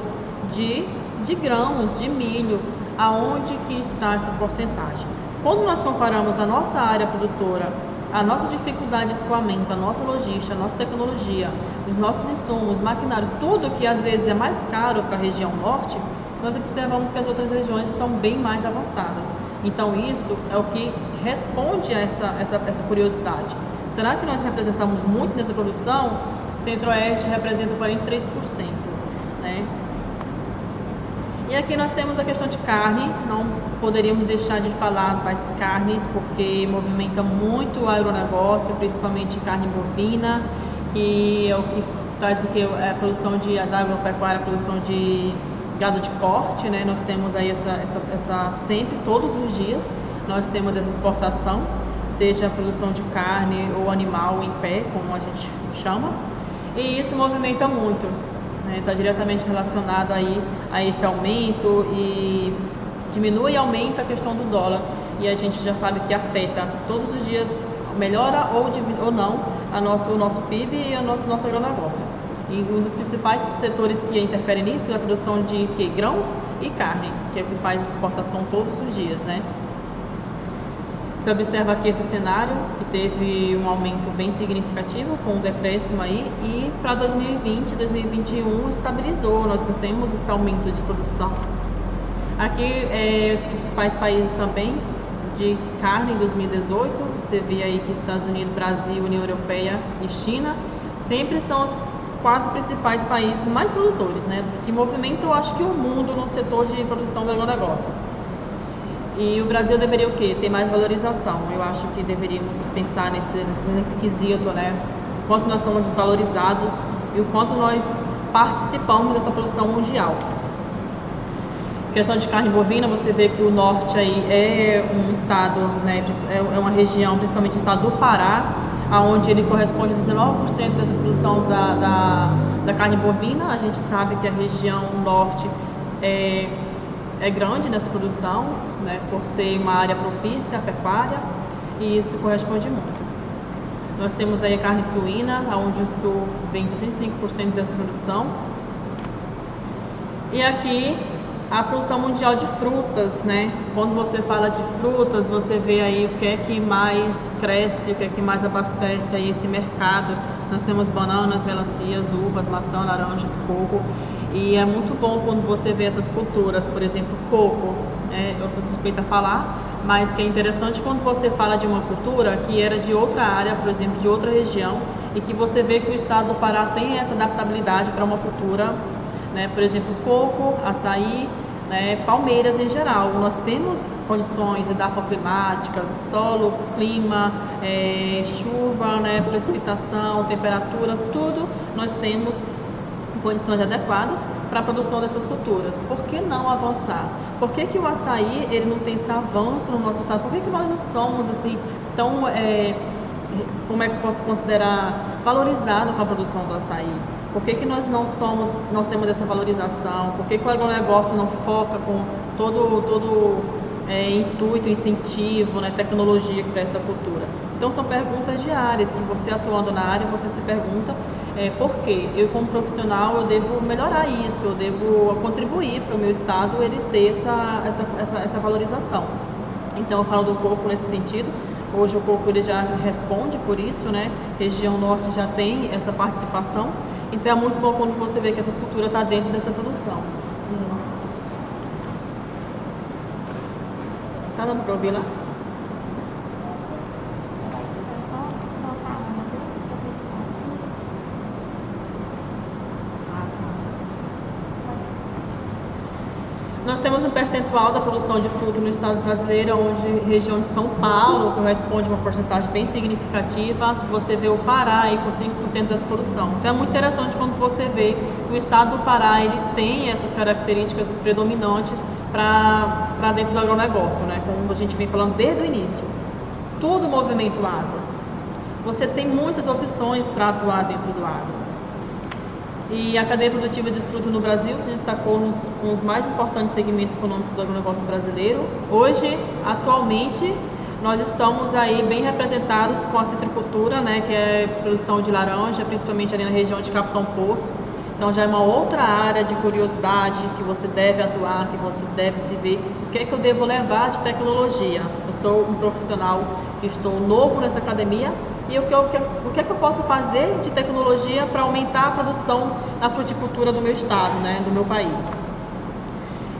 de grãos, de milho, aonde que está essa porcentagem? Quando nós comparamos a nossa área produtora, a nossa dificuldade de escoamento, a nossa logística, a nossa tecnologia, os nossos insumos, maquinários, tudo que às vezes é mais caro para a região norte, nós observamos que as outras regiões estão bem mais avançadas. Então isso é o que responde a essa curiosidade. Será que nós representamos muito nessa produção? Centro-Oeste representa 43%, né? E aqui nós temos a questão de carne, não poderíamos deixar de falar das carnes, porque movimenta muito o agronegócio, principalmente carne bovina, que é o que traz o que é a produção da agropecuária, a produção de gado de corte, né? Nós temos aí essa sempre, todos os dias, nós temos essa exportação, seja a produção de carne ou animal em pé, como a gente chama, e isso movimenta muito. Está diretamente relacionado aí a esse aumento e diminui e aumenta a questão do dólar, e a gente já sabe que afeta todos os dias, melhora ou não o nosso PIB e o nosso agronegócio. E um dos principais setores que interferem nisso é a produção de grãos e carne, que é o que faz a exportação todos os dias, né? Você observa aqui esse cenário, que teve um aumento bem significativo, com um decréscimo aí, e para 2020, 2021 estabilizou, nós não temos esse aumento de produção. Aqui os principais países também de carne em 2018, você vê aí que Estados Unidos, Brasil, União Europeia e China sempre são os 4 principais países mais produtores, né, que movimentam, eu acho que o mundo no setor de produção do agronegócio. E o Brasil deveria o quê? Ter mais valorização. Eu acho que deveríamos pensar nesse quesito, né? O quanto nós somos desvalorizados e o quanto nós participamos dessa produção mundial. Questão de carne bovina, você vê que o norte aí é um estado, né, é uma região, principalmente o estado do Pará, onde ele corresponde a 19% dessa produção da carne bovina. A gente sabe que a região norte é grande nessa produção, né, por ser uma área propícia à pecuária, e isso corresponde muito. Nós temos aí a carne suína, onde o sul vem 65% dessa produção. E aqui a produção mundial de frutas, né? Quando você fala de frutas, você vê aí o que é que mais cresce, o que é que mais abastece aí esse mercado. Nós temos bananas, melancias, uvas, maçã, laranjas, coco. E é muito bom quando você vê essas culturas, por exemplo, coco, eu sou suspeita a falar, mas que é interessante quando você fala de uma cultura que era de outra área, por exemplo, de outra região, e que você vê que o estado do Pará tem essa adaptabilidade para uma cultura, né, por exemplo, coco, açaí, né, palmeiras em geral. Nós temos condições edafoclimáticas, solo, clima, chuva, né, precipitação, temperatura, tudo nós temos condições adequadas para a produção dessas culturas. Por que não avançar? Por que o açaí ele não tem esse avanço no nosso estado? Por que nós não somos assim tão, como é que eu posso considerar, valorizados com a produção do açaí? Por que nós não temos essa valorização? Por que o agronegócio não foca com todo intuito, incentivo, né, tecnologia para essa cultura? Então são perguntas diárias que você, atuando na área, você se pergunta por quê? Eu, como profissional, eu devo melhorar isso, eu devo contribuir para o meu estado ele ter essa valorização. Então eu falo do coco nesse sentido. Hoje o coco ele já responde por isso, né? Região norte já tem essa participação, Então é muito bom quando você vê que essa cultura está dentro dessa produção. Tá dando para ouvir lá? Nós temos um percentual da produção de fruta no estado brasileiro, onde a região de São Paulo corresponde a uma porcentagem bem significativa. Você vê o Pará aí com 5% dessa produção. Então é muito interessante quando você vê que o estado do Pará ele tem essas características predominantes para dentro do agronegócio, né? Como a gente vem falando desde o início. Tudo movimento agro. Você tem muitas opções para atuar dentro do agro. E a cadeia produtiva de fruta no Brasil se destacou nos mais importantes segmentos econômicos do agronegócio brasileiro. Hoje, atualmente, nós estamos aí bem representados com a citricultura, né, que é produção de laranja, principalmente ali na região de Capitão Poço. Então já é uma outra área de curiosidade que você deve atuar, que você deve se ver. O que é que eu devo levar de tecnologia? Eu sou um profissional que estou novo nessa academia. E o que é que eu posso fazer de tecnologia para aumentar a produção na fruticultura do meu estado, né, do meu país?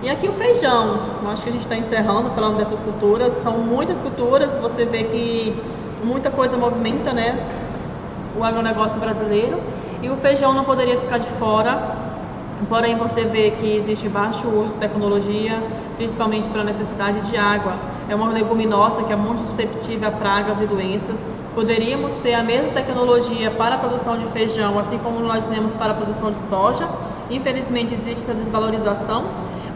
E aqui o feijão, eu acho que a gente está encerrando falando dessas culturas, são muitas culturas, você vê que muita coisa movimenta, né, o agronegócio brasileiro, e o feijão não poderia ficar de fora, porém você vê que existe baixo uso de tecnologia, principalmente para a necessidade de água. É uma leguminosa que é muito susceptível a pragas e doenças. Poderíamos ter a mesma tecnologia para a produção de feijão, assim como nós temos para a produção de soja. Infelizmente existe essa desvalorização,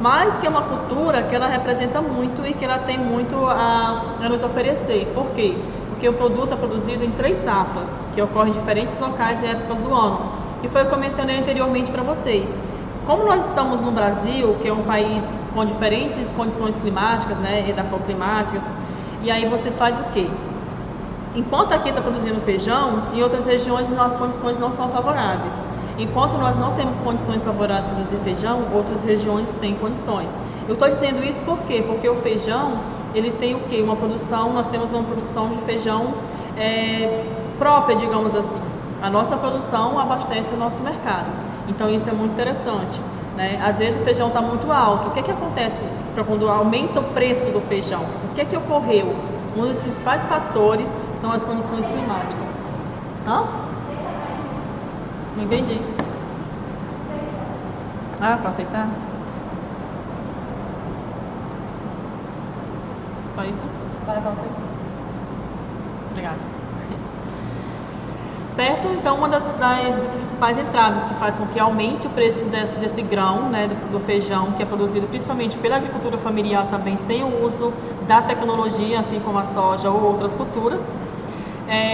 mas que é uma cultura que ela representa muito e que ela tem muito a nos oferecer. Por quê? Porque o produto é produzido em 3 safras, que ocorrem em diferentes locais e épocas do ano, que foi o que eu mencionei anteriormente para vocês. Como nós estamos no Brasil, que é um país com diferentes condições climáticas, né, edafoclimáticas, e aí você faz o quê? Enquanto aqui está produzindo feijão, em outras regiões nossas condições não são favoráveis. Enquanto nós não temos condições favoráveis para produzir feijão, outras regiões têm condições. Eu estou dizendo isso por quê? Porque o feijão, ele tem o quê? Uma produção, nós temos uma produção de feijão própria, digamos assim. A nossa produção abastece o nosso mercado. Então isso é muito interessante, né? Às vezes o feijão está muito alto. O que acontece quando aumenta o preço do feijão? O que ocorreu? Um dos principais fatores são as condições climáticas. Hã? Não entendi. Para aceitar? Só isso? Vai, volta aí. Obrigada. Certo? Então, uma das principais entraves que faz com que aumente o preço desse grão, né, do feijão, que é produzido principalmente pela agricultura familiar também, sem o uso da tecnologia, assim como a soja ou outras culturas,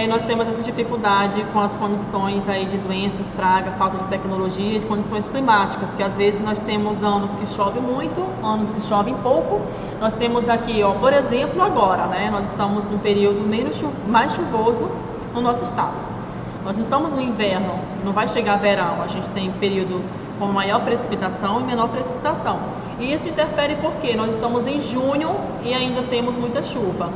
nós temos essa dificuldade com as condições aí de doenças, praga, falta de tecnologia e condições climáticas, que às vezes nós temos anos que chove muito, anos que chovem pouco. Nós temos aqui, ó, por exemplo, agora, né, nós estamos no período mais chuvoso no nosso estado. Nós não estamos no inverno, não vai chegar verão, a gente tem período com maior precipitação e menor precipitação. E isso interfere porque nós estamos em junho e ainda temos muita chuva.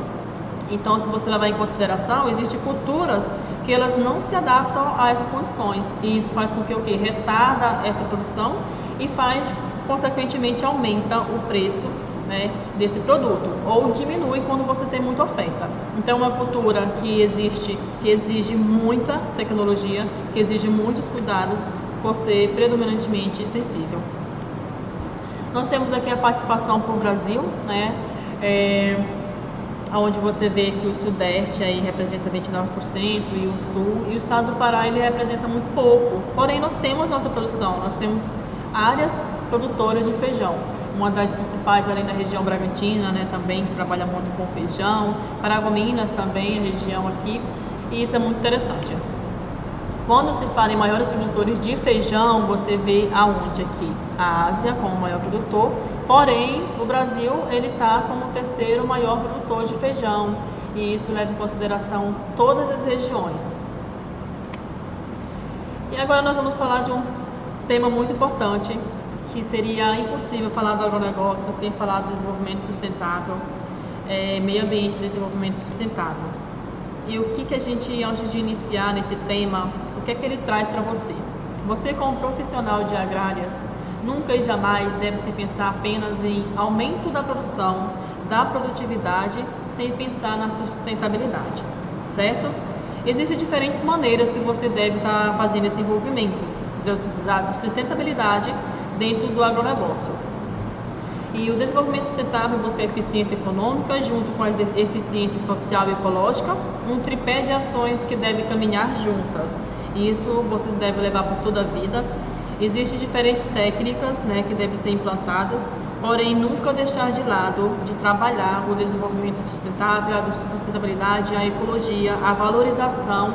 Então, se você levar em consideração, existem culturas que elas não se adaptam a essas condições. E isso faz com que o quê? Retarda essa produção e faz, consequentemente, aumenta o preço, né, desse produto, ou diminui quando você tem muita oferta. Então, é uma cultura que exige muita tecnologia, que exige muitos cuidados por ser predominantemente sensível. Nós temos aqui a participação por Brasil, né, onde você vê que o Sudeste aí representa 29% e o Sul, e o estado do Pará ele representa muito pouco. Porém, nós temos nossa produção, nós temos áreas produtoras de feijão. Uma das principais ali na região Bragantina, né, também que trabalha muito com feijão, Paragominas também, a região aqui, e isso é muito interessante. Quando se fala em maiores produtores de feijão, você vê aonde aqui? A Ásia como o maior produtor, porém o Brasil ele está como o 3º maior produtor de feijão, e isso leva em consideração todas as regiões. E agora nós vamos falar de um tema muito importante, que seria impossível falar do agronegócio sem falar do desenvolvimento sustentável, meio ambiente e desenvolvimento sustentável. E o que a gente, antes de iniciar nesse tema, o que é que ele traz para você? Você, como profissional de agrárias, nunca e jamais deve se pensar apenas em aumento da produção, da produtividade, sem pensar na sustentabilidade, certo? Existem diferentes maneiras que você deve estar fazendo esse envolvimento da sustentabilidade dentro do agronegócio. E o desenvolvimento sustentável busca a eficiência econômica junto com a eficiência social e ecológica, um tripé de ações que devem caminhar juntas. E isso vocês devem levar por toda a vida. Existem diferentes técnicas, né, que devem ser implantadas, porém nunca deixar de lado de trabalhar o desenvolvimento sustentável, a sustentabilidade, a ecologia, a valorização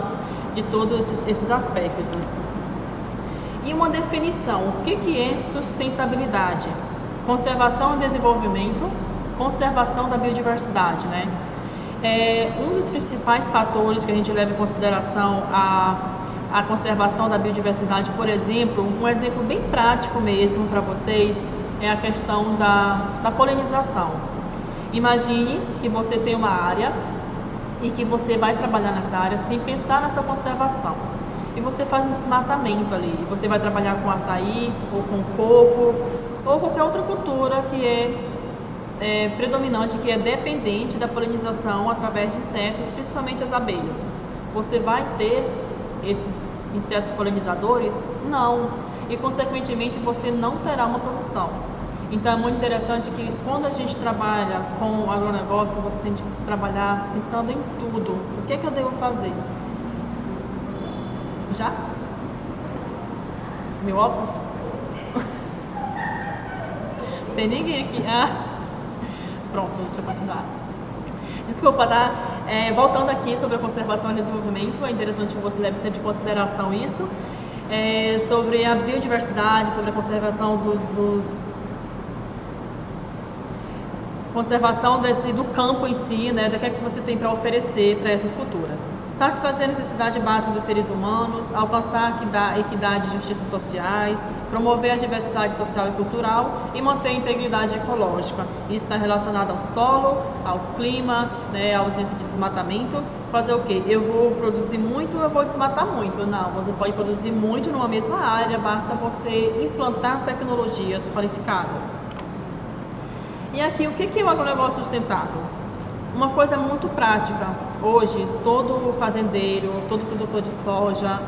de todos esses aspectos. E uma definição, o que é sustentabilidade? Conservação e desenvolvimento, conservação da biodiversidade, né? Um dos principais fatores que a gente leva em consideração a conservação da biodiversidade, por exemplo, um exemplo bem prático mesmo para vocês, é a questão da polinização. Imagine que você tem uma área e que você vai trabalhar nessa área sem pensar nessa conservação. E você faz um desmatamento ali. Você vai trabalhar com açaí, ou com coco, ou qualquer outra cultura que é predominante, que é dependente da polinização através de insetos, principalmente as abelhas. Você vai ter esses insetos polinizadores? Não. E, consequentemente, você não terá uma produção. Então, é muito interessante que, quando a gente trabalha com o agronegócio, você tem que trabalhar pensando em tudo. O que é que eu devo fazer? Já? Meu óculos? Tem ninguém aqui. Pronto, deixa eu continuar. Desculpa, tá? Voltando aqui sobre a conservação e desenvolvimento, é interessante que você leve sempre em consideração isso. Sobre a biodiversidade, sobre a conservação conservação do campo em si, né, do que é que você tem para oferecer para essas culturas. Satisfazer a necessidade básica dos seres humanos, alcançar a equidade e justiça sociais, promover a diversidade social e cultural e manter a integridade ecológica. Isso está relacionado ao solo, ao clima, né, à ausência de desmatamento. Fazer o quê? Eu vou produzir muito, eu vou desmatar muito. Não, você pode produzir muito numa mesma área, basta você implantar tecnologias qualificadas. E aqui, o que é o agronegócio sustentável? Uma coisa muito prática. Hoje, todo fazendeiro, todo produtor de soja,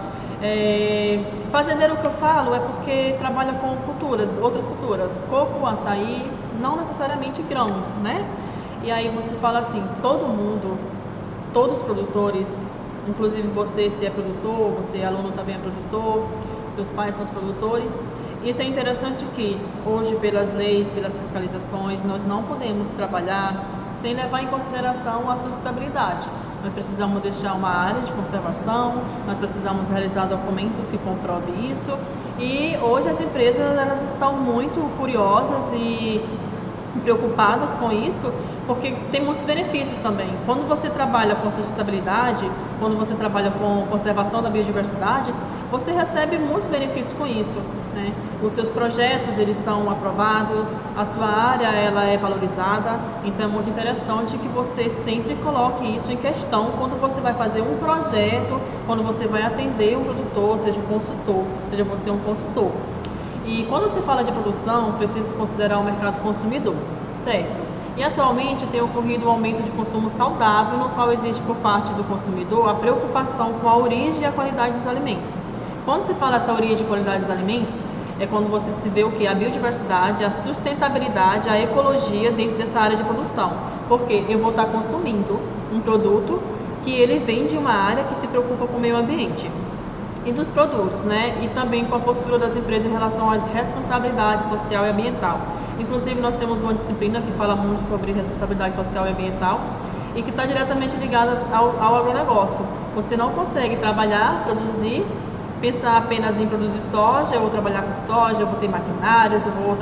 fazendeiro, o que eu falo é porque trabalha com outras culturas, coco, açaí, não necessariamente grãos, né? E aí você fala assim, todo mundo, todos os produtores, inclusive você, se é produtor, você aluno também é produtor, seus pais são os produtores. Isso é interessante que hoje, pelas leis, pelas fiscalizações, nós não podemos trabalhar sem levar em consideração a sustentabilidade. Nós precisamos deixar uma área de conservação, nós precisamos realizar documentos que comprovem isso. E hoje as empresas elas estão muito curiosas e preocupadas com isso, porque tem muitos benefícios também. Quando você trabalha com sustentabilidade, quando você trabalha com conservação da biodiversidade, você recebe muitos benefícios com isso, né? Os seus projetos, eles são aprovados, a sua área, ela é valorizada, então é muito interessante que você sempre coloque isso em questão quando você vai fazer um projeto, quando você vai atender um produtor, seja um consultor, seja você um consultor. E quando se fala de produção, precisa se considerar o mercado consumidor, certo? E atualmente tem ocorrido um aumento de consumo saudável, no qual existe por parte do consumidor a preocupação com a origem e a qualidade dos alimentos. Quando se fala essa origem e qualidade dos alimentos, é quando você se vê o que? A biodiversidade, a sustentabilidade, a ecologia dentro dessa área de produção. Porque eu vou estar consumindo um produto que ele vem de uma área que se preocupa com o meio ambiente. E dos produtos, né? E também com a postura das empresas em relação às responsabilidades social e ambiental. Inclusive, nós temos uma disciplina que fala muito sobre responsabilidade social e ambiental e que está diretamente ligada ao agronegócio. Você não consegue trabalhar, produzir, pensar apenas em produzir soja, eu vou trabalhar com soja, eu vou ter maquinários, eu vou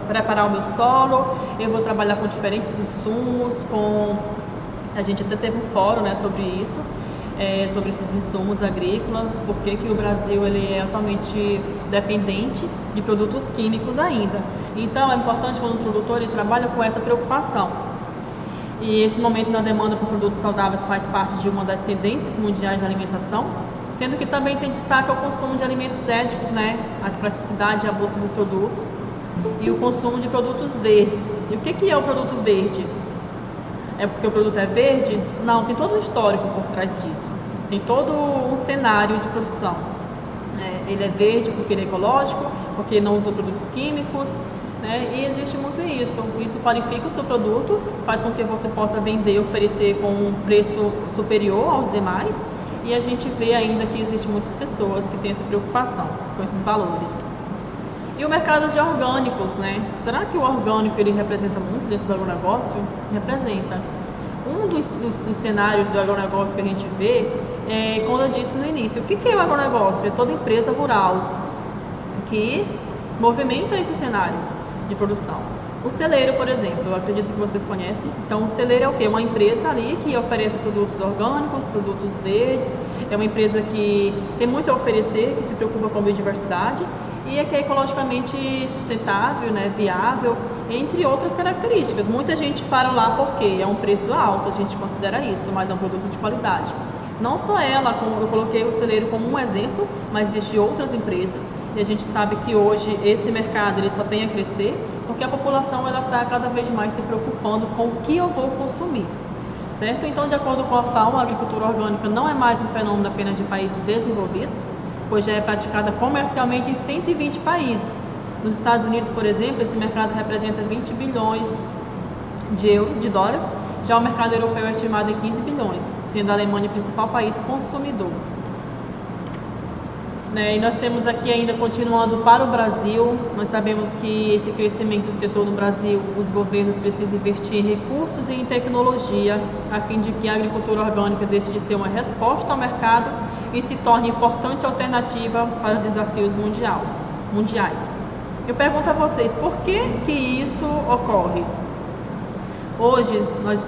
preparar o meu solo, eu vou trabalhar com diferentes insumos, a gente até teve um fórum, né, sobre isso, sobre esses insumos agrícolas, porque que o Brasil ele é altamente dependente de produtos químicos ainda. Então é importante quando o produtor ele trabalha com essa preocupação. E esse momento na demanda por produtos saudáveis faz parte de uma das tendências mundiais da alimentação. sendo que também tem destaque ao consumo de alimentos éticos, né? As praticidades e a busca dos produtos e o consumo de produtos verdes. E o que é o produto verde? É porque o produto é verde? Não, tem todo um histórico por trás disso. Tem todo um cenário de produção. Ele é verde porque ele é ecológico, porque não usa produtos químicos, né? E existe muito isso. Isso qualifica o seu produto, faz com que você possa vender, oferecer com um preço superior aos demais. E a gente vê ainda que existem muitas pessoas que têm essa preocupação com esses valores. E o mercado de orgânicos, né? Será que o orgânico ele representa muito dentro do agronegócio? Representa. Um dos cenários do agronegócio que a gente vê é, como eu disse no início, o que é o agronegócio? É toda empresa rural que movimenta esse cenário de produção. O celeiro, por exemplo, eu acredito que vocês conhecem. Então, o celeiro é o quê? Uma empresa ali que oferece produtos orgânicos, produtos verdes. É uma empresa que tem muito a oferecer, que se preocupa com a biodiversidade e é que é ecologicamente sustentável, né, viável, entre outras características. Muita gente para lá porque é um preço alto, a gente considera isso, mas é um produto de qualidade. Não só ela, como eu coloquei o celeiro como um exemplo, mas existem outras empresas e a gente sabe que hoje esse mercado ele só tem a crescer porque a população ela está cada vez mais se preocupando com o que eu vou consumir, certo? Então, de acordo com a FAO, a agricultura orgânica não é mais um fenômeno apenas de países desenvolvidos, pois já é praticada comercialmente em 120 países. Nos Estados Unidos, por exemplo, esse mercado representa 20 bilhões de dólares, já o mercado europeu é estimado em 15 bilhões, sendo a Alemanha o principal país consumidor. E nós temos aqui ainda, continuando para o Brasil, nós sabemos que esse crescimento do setor no Brasil, os governos precisam investir em recursos e em tecnologia, a fim de que a agricultura orgânica deixe de ser uma resposta ao mercado e se torne importante alternativa para os desafios mundiais. Eu pergunto a vocês, por que isso ocorre? Hoje, nós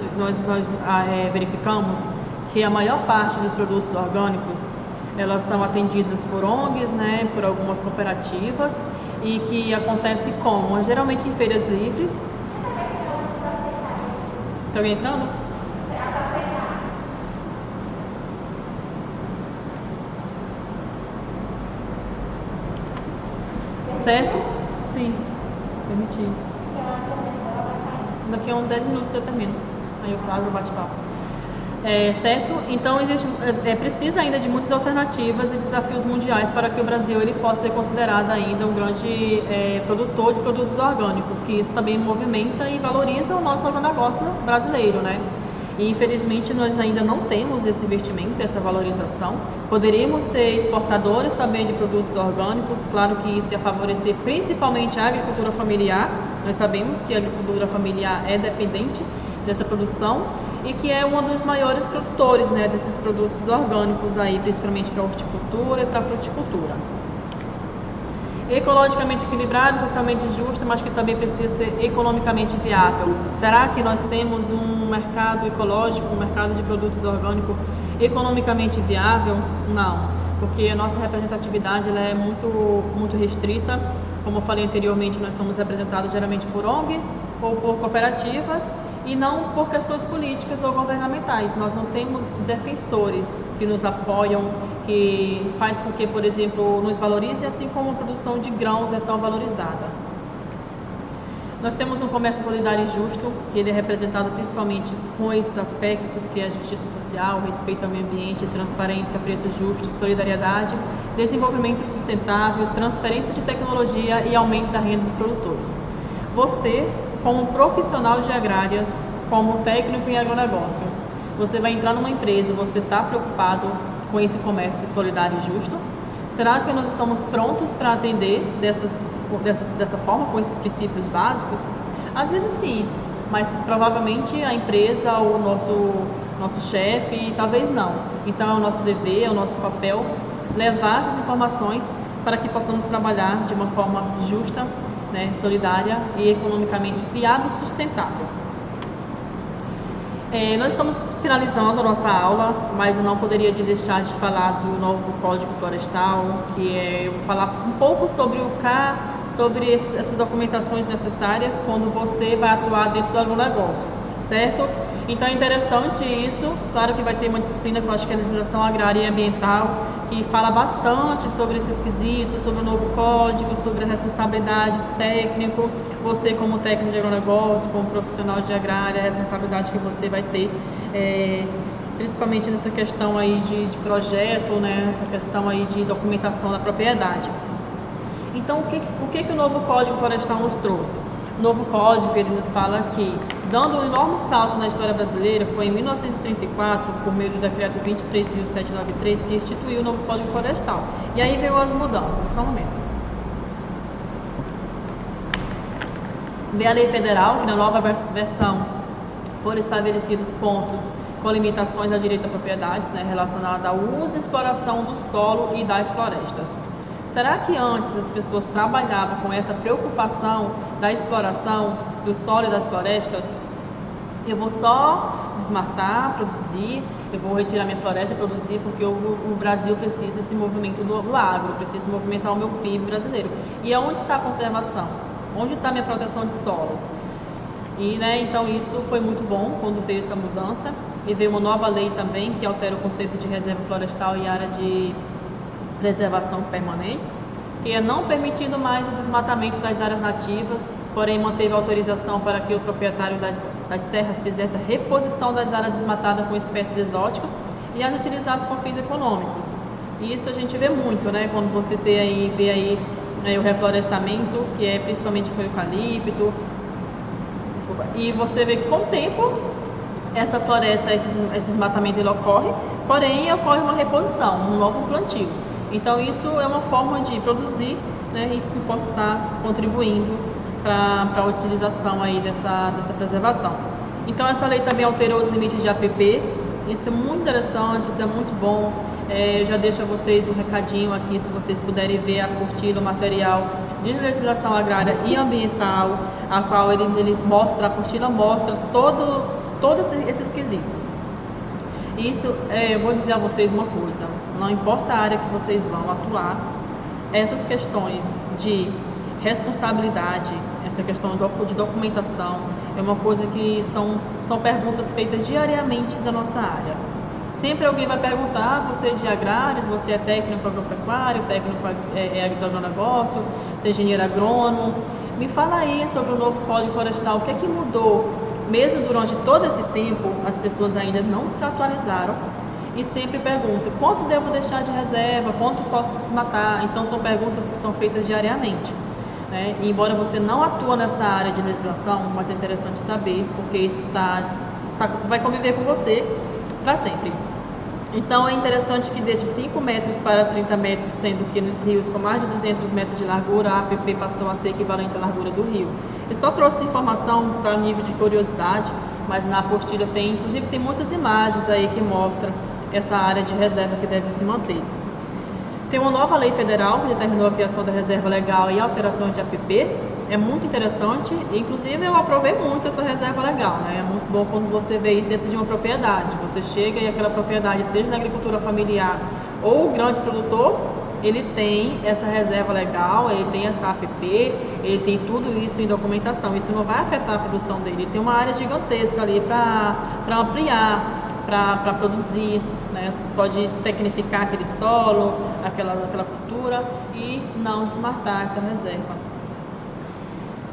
verificamos que a maior parte dos produtos orgânicos elas são atendidas por ONGs, né, por algumas cooperativas e que acontece como? Geralmente em feiras livres. Está alguém entrando? Certo? Sim, permiti. Daqui a uns 10 minutos eu termino. Aí eu faço o bate-papo. Certo? Então precisa ainda de muitas alternativas e desafios mundiais para que o Brasil ele possa ser considerado ainda um grande produtor de produtos orgânicos, que isso também movimenta e valoriza o nosso agronegócio brasileiro, né? E infelizmente nós ainda não temos esse investimento, essa valorização. Poderíamos ser exportadores também de produtos orgânicos, claro que isso ia favorecer principalmente a agricultura familiar. Nós sabemos que a agricultura familiar é dependente dessa produção e que é um dos maiores produtores, né, desses produtos orgânicos aí, principalmente para a horticultura e para a fruticultura. Ecologicamente equilibrado, socialmente justo, mas que também precisa ser economicamente viável. Será que nós temos um mercado ecológico, um mercado de produtos orgânicos economicamente viável? Não, porque a nossa representatividade ela é muito restrita. Como eu falei anteriormente, nós somos representados geralmente por ONGs ou por cooperativas e não por questões políticas ou governamentais. Nós não temos defensores que nos apoiam, que faz com que, por exemplo, nos valorize, assim como a produção de grãos é tão valorizada. Nós temos um comércio solidário e justo, que ele é representado principalmente com esses aspectos, que é a justiça social, respeito ao meio ambiente, transparência, preços justos, solidariedade, desenvolvimento sustentável, transferência de tecnologia e aumento da renda dos produtores. Você, como profissional de agrárias, como técnico em agronegócio, você vai entrar numa empresa, você está preocupado com esse comércio solidário e justo? Será que nós estamos prontos para atender dessa forma, com esses princípios básicos? Às vezes sim, mas provavelmente a empresa ou o nosso chefe, talvez não. Então é o nosso dever, é o nosso papel levar essas informações para que possamos trabalhar de uma forma justa, né, solidária e economicamente viável e sustentável. Nós estamos finalizando a nossa aula, mas eu não poderia deixar de falar do novo Código Florestal, eu vou falar um pouco sobre sobre essas documentações necessárias quando você vai atuar dentro do agronegócio, certo? Então é interessante isso, claro que vai ter uma disciplina que eu acho que é a legislação agrária e ambiental, que fala bastante sobre esses quesitos, sobre o novo código, sobre a responsabilidade do técnico, você como técnico de agronegócio, como profissional de agrária, a responsabilidade que você vai ter, principalmente nessa questão aí de projeto, né, essa questão aí de documentação da propriedade. Então, o que o novo Código Florestal nos trouxe? O novo Código, ele nos fala que, dando um enorme salto na história brasileira, foi em 1934, por meio do decreto 23.793, que instituiu o novo Código Florestal. E aí veio as mudanças. Só um momento. Veio a lei federal, que na nova versão foram estabelecidos pontos com limitações ao direito à propriedade, né, relacionada ao uso e exploração do solo e das florestas. Será que antes as pessoas trabalhavam com essa preocupação da exploração do solo e das florestas? Eu vou só desmatar, produzir, eu vou retirar minha floresta, produzir, porque o Brasil precisa desse movimento do agro, precisa movimentar o meu PIB brasileiro. E onde está a conservação? Onde está a minha proteção de solo? E, né, então isso foi muito bom quando veio essa mudança. E veio uma nova lei também que altera o conceito de reserva florestal e área de preservação permanentes, que é não permitindo mais o desmatamento das áreas nativas, porém manteve a autorização para que o proprietário das terras fizesse a reposição das áreas desmatadas com espécies exóticas e as utilizasse com fins econômicos. E isso a gente vê muito, né? Quando você vê aí o reflorestamento, que é principalmente com eucalipto, e você vê que com o tempo essa floresta, esse desmatamento ele ocorre, porém ocorre uma reposição, um novo plantio. Então isso é uma forma de produzir, né, e que posso estar contribuindo para a utilização aí dessa preservação. Então essa lei também alterou os limites de APP, isso é muito interessante, isso é muito bom. Eu já deixo a vocês um recadinho aqui, se vocês puderem ver a apostila, o material de legislação agrária e ambiental, a qual ele mostra, a apostila mostra todos esses quesitos. Isso, eu vou dizer a vocês uma coisa, não importa a área que vocês vão atuar, essas questões de responsabilidade, essa questão de documentação, é uma coisa que são perguntas feitas diariamente da nossa área. Sempre alguém vai perguntar, você é de agrários, você é técnico agropecuário, técnico do agronegócio, você é engenheiro agrônomo, me fala aí sobre o novo Código Florestal, o que é que mudou? Mesmo durante todo esse tempo, as pessoas ainda não se atualizaram e sempre perguntam, quanto devo deixar de reserva, quanto posso desmatar? Então são perguntas que são feitas diariamente, né? E embora você não atua nessa área de legislação, mas é interessante saber, porque isso vai conviver com você para sempre. Então é interessante que desde 5 metros para 30 metros, sendo que nos rios com mais de 200 metros de largura, a APP passou a ser equivalente à largura do rio. Eu só trouxe informação para nível de curiosidade, mas na apostila inclusive tem muitas imagens aí que mostram essa área de reserva que deve se manter. Tem uma nova lei federal que determinou a criação da reserva legal e alteração de APP. É muito interessante, inclusive eu aprovei muito essa reserva legal, né? É muito bom quando você vê isso dentro de uma propriedade. Você chega e aquela propriedade, seja na agricultura familiar ou grande produtor, ele tem essa reserva legal, ele tem essa APP, ele tem tudo isso em documentação. Isso não vai afetar a produção dele. Ele tem uma área gigantesca ali para ampliar, para produzir, né? Pode tecnificar aquele solo, aquela cultura e não desmatar essa reserva.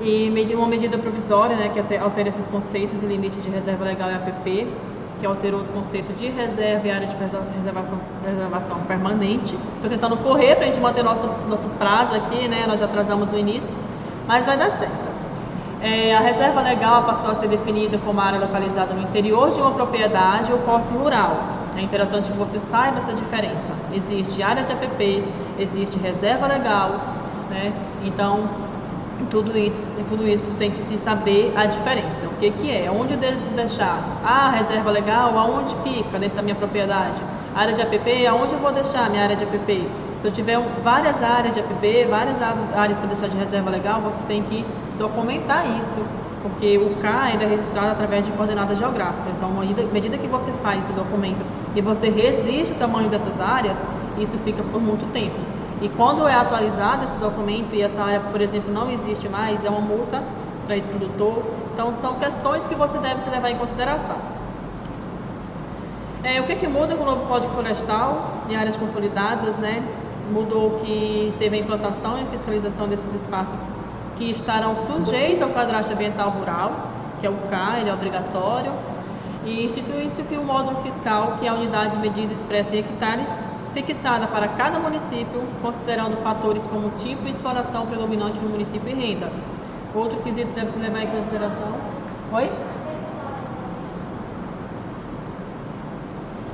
E uma medida provisória, né, que altera esses conceitos e limites de reserva legal e APP, que alterou os conceitos de reserva e área de preservação permanente. Estou tentando correr para a gente manter nosso prazo aqui, né? Nós atrasamos no início, mas vai dar certo. A reserva legal passou a ser definida como área localizada no interior de uma propriedade ou posse rural. É interessante que você saiba essa diferença. Existe área de APP, existe reserva legal, né? Então, tudo isso tem que se saber a diferença. O que é? Onde eu devo deixar? A reserva legal, aonde fica dentro da minha propriedade? A área de APP, aonde eu vou deixar a minha área de APP? Se eu tiver várias áreas de APP, várias áreas para deixar de reserva legal, você tem que documentar isso, porque o CA é registrado através de coordenadas geográficas. Então, à medida que você faz esse documento e você resiste o tamanho dessas áreas, isso fica por muito tempo. E quando é atualizado esse documento e essa área, por exemplo, não existe mais, é uma multa para esse produtor. Então, são questões que você deve se levar em consideração. O que muda com o novo Código Florestal em áreas consolidadas, né? Mudou que teve a implantação e fiscalização desses espaços que estarão sujeitos ao cadastro ambiental rural, que é o CA, ele é obrigatório, e institui-se que o módulo fiscal, que é a unidade de medida expressa em hectares, fixada para cada município, considerando fatores como tipo e exploração predominante no município e renda. Outro quesito deve se levar em consideração. Oi?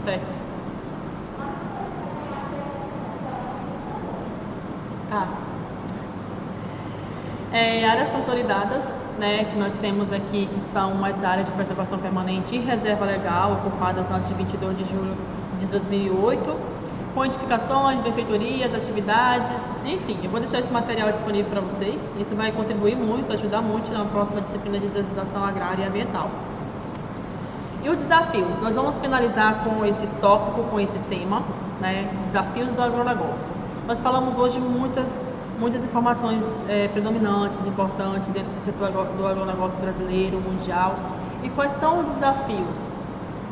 Certo. Áreas consolidadas, né, que nós temos aqui, que são as áreas de preservação permanente e reserva legal, ocupadas antes de 22 de julho de 2008, com edificações, benfeitorias, atividades, enfim, eu vou deixar esse material disponível para vocês, isso vai contribuir muito, ajudar muito na próxima disciplina de legislação agrária e ambiental. E os desafios, nós vamos finalizar com esse tópico, com esse tema, né, desafios do agronegócio. Nós falamos hoje muitas informações predominantes, importantes dentro do setor do agronegócio brasileiro, mundial. E quais são os desafios?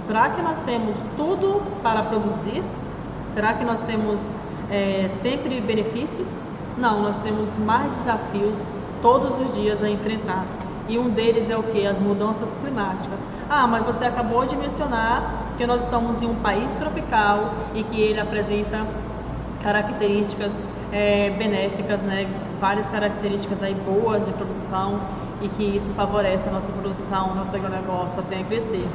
Será que nós temos tudo para produzir? Será que nós temos sempre benefícios? Não, nós temos mais desafios todos os dias a enfrentar. E um deles é o quê? As mudanças climáticas. Mas você acabou de mencionar que nós estamos em um país tropical e que ele apresenta características benéficas, né? Várias características aí boas de produção e que isso favorece a nossa produção, o nosso agronegócio até a crescer.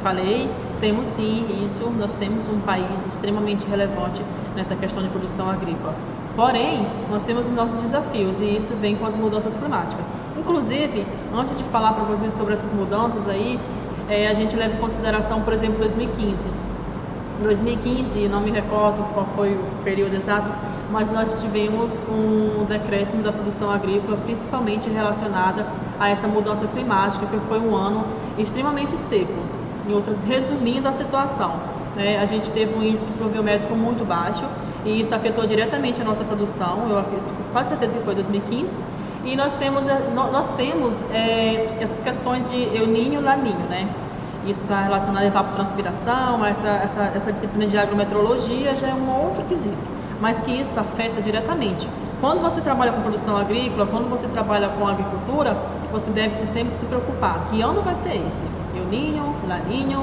Falei, temos sim isso, nós temos um país extremamente relevante nessa questão de produção agrícola. Porém, nós temos os nossos desafios e isso vem com as mudanças climáticas. Inclusive, antes de falar para vocês sobre essas mudanças aí, a gente leva em consideração, por exemplo, 2015. 2015, não me recordo qual foi o período exato, mas nós tivemos um decréscimo da produção agrícola, principalmente relacionada a essa mudança climática, que foi um ano extremamente seco. Em outras, resumindo a situação, né, a gente teve um índice pluviométrico muito baixo e isso afetou diretamente a nossa produção, eu acredito, com quase certeza que foi 2015, e nós temos essas questões de El Niño e La Niña, né? Isso está relacionado a evapotranspiração, essa disciplina de agrometeorologia já é um outro quesito, mas que isso afeta diretamente. Quando você trabalha com produção agrícola, quando você trabalha com agricultura, você deve sempre se preocupar, que ano vai ser esse? El Niño, La Niña,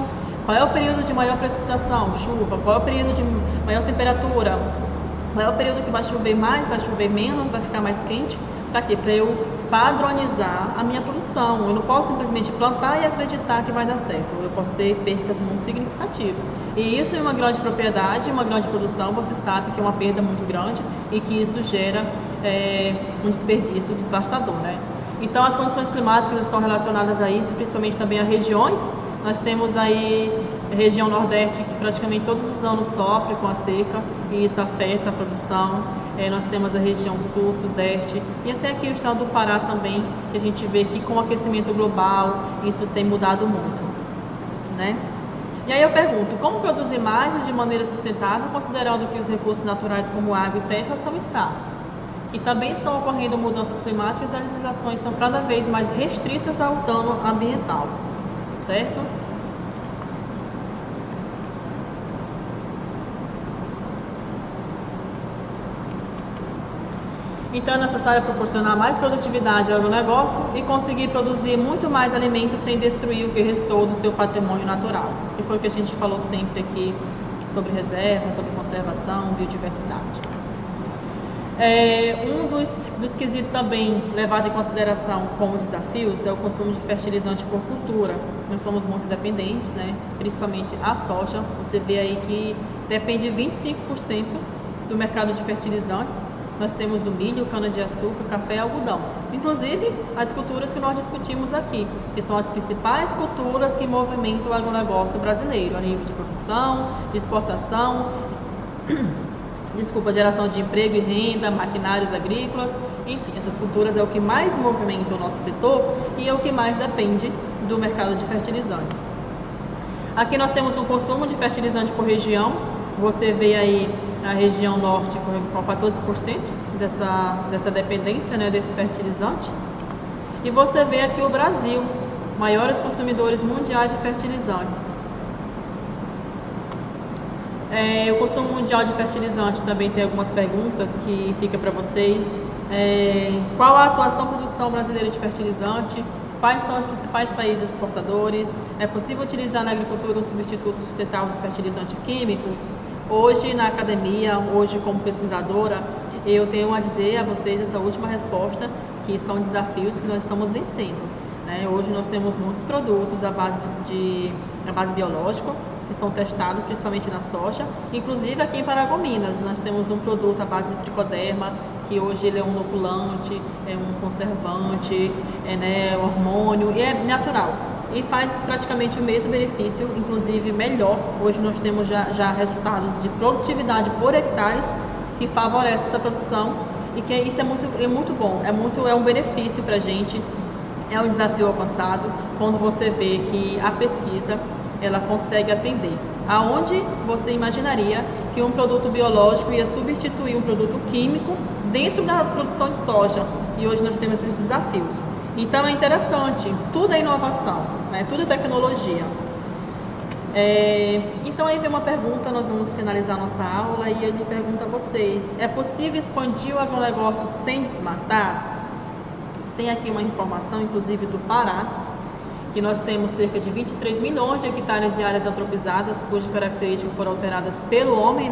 qual é o período de maior precipitação, chuva, qual é o período de maior temperatura, qual é o período que vai chover mais, vai chover menos, vai ficar mais quente, para quê? Para eu padronizar a minha produção. Eu não posso simplesmente plantar e acreditar que vai dar certo. Eu posso ter percas muito significativas. E isso em uma grande propriedade, uma grande produção, você sabe que é uma perda muito grande e que isso gera um desperdício devastador, né? Então as condições climáticas estão relacionadas a isso, principalmente também a regiões. Nós temos aí a região Nordeste que praticamente todos os anos sofre com a seca e isso afeta a produção. Nós temos a região Sul, Sudeste e até aqui o estado do Pará também, que a gente vê que com o aquecimento global isso tem mudado muito, né? E aí eu pergunto, como produzir mais e de maneira sustentável, considerando que os recursos naturais como água e terra são escassos? Que também estão ocorrendo mudanças climáticas e as legislações são cada vez mais restritas ao dano ambiental, certo? Então é necessário proporcionar mais produtividade ao agronegócio e conseguir produzir muito mais alimentos sem destruir o que restou do seu patrimônio natural. Que foi o que a gente falou sempre aqui sobre reserva, sobre conservação, biodiversidade. Um dos quesitos também levado em consideração como desafios é o consumo de fertilizante por cultura. Nós somos muito dependentes, né? Principalmente a soja. Você vê aí que depende 25% do mercado de fertilizantes. Nós temos o milho, cana-de-açúcar, café e algodão. Inclusive, as culturas que nós discutimos aqui, que são as principais culturas que movimentam o agronegócio brasileiro, a nível de produção, de exportação, geração de emprego e renda, maquinários agrícolas, enfim, essas culturas é o que mais movimenta o nosso setor e é o que mais depende do mercado de fertilizantes. Aqui nós temos um consumo de fertilizante por região. Você vê aí a região norte com 14% dessa dependência, né, desse fertilizante. E você vê aqui o Brasil, maiores consumidores mundiais de fertilizantes. O consumo mundial de fertilizante também tem algumas perguntas que fica para vocês. Qual a atuação e produção brasileira de fertilizante? Quais são os principais países exportadores? É possível utilizar na agricultura um substituto sustentável do fertilizante químico? Hoje, na academia, hoje como pesquisadora, eu tenho a dizer a vocês essa última resposta, que são desafios que nós estamos vencendo. Hoje nós temos muitos produtos à base biológica, que são testados principalmente na soja, inclusive aqui em Paragominas nós temos um produto à base de tricoderma, que hoje ele é um inoculante, é um conservante, hormônio, e é natural e faz praticamente o mesmo benefício, inclusive melhor. Hoje nós temos já resultados de produtividade por hectares que favorecem essa produção, e que isso é muito bom, é um benefício para a gente, é um desafio alcançado quando você vê que a pesquisa ela consegue atender. Aonde você imaginaria que um produto biológico ia substituir um produto químico dentro da produção de soja? E hoje nós temos esses desafios. Então é interessante, tudo é inovação, tudo é tecnologia. Então aí vem uma pergunta, nós vamos finalizar nossa aula, e ele pergunta a vocês: é possível expandir o agronegócio sem desmatar? Tem aqui uma informação, inclusive do Pará, que nós temos cerca de 23 milhões de hectares de áreas antropizadas, cujas características foram alteradas pelo homem,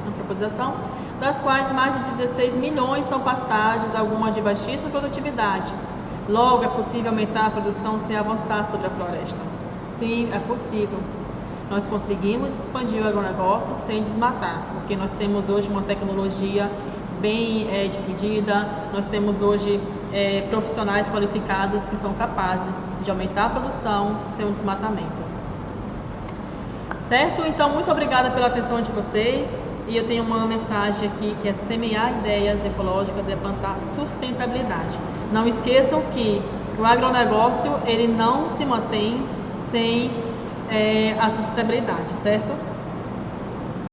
antropização, das quais mais de 16 milhões são pastagens, algumas de baixíssima produtividade. Logo, é possível aumentar a produção sem avançar sobre a floresta? Sim, é possível. Nós conseguimos expandir o agronegócio sem desmatar, porque nós temos hoje uma tecnologia bem difundida, nós temos hoje profissionais qualificados que são capazes de aumentar a produção sem um desmatamento. Certo? Então, muito obrigada pela atenção de vocês, e eu tenho uma mensagem aqui que é: semear ideias ecológicas é plantar sustentabilidade. Não esqueçam que o agronegócio ele não se mantém sem a sustentabilidade, certo?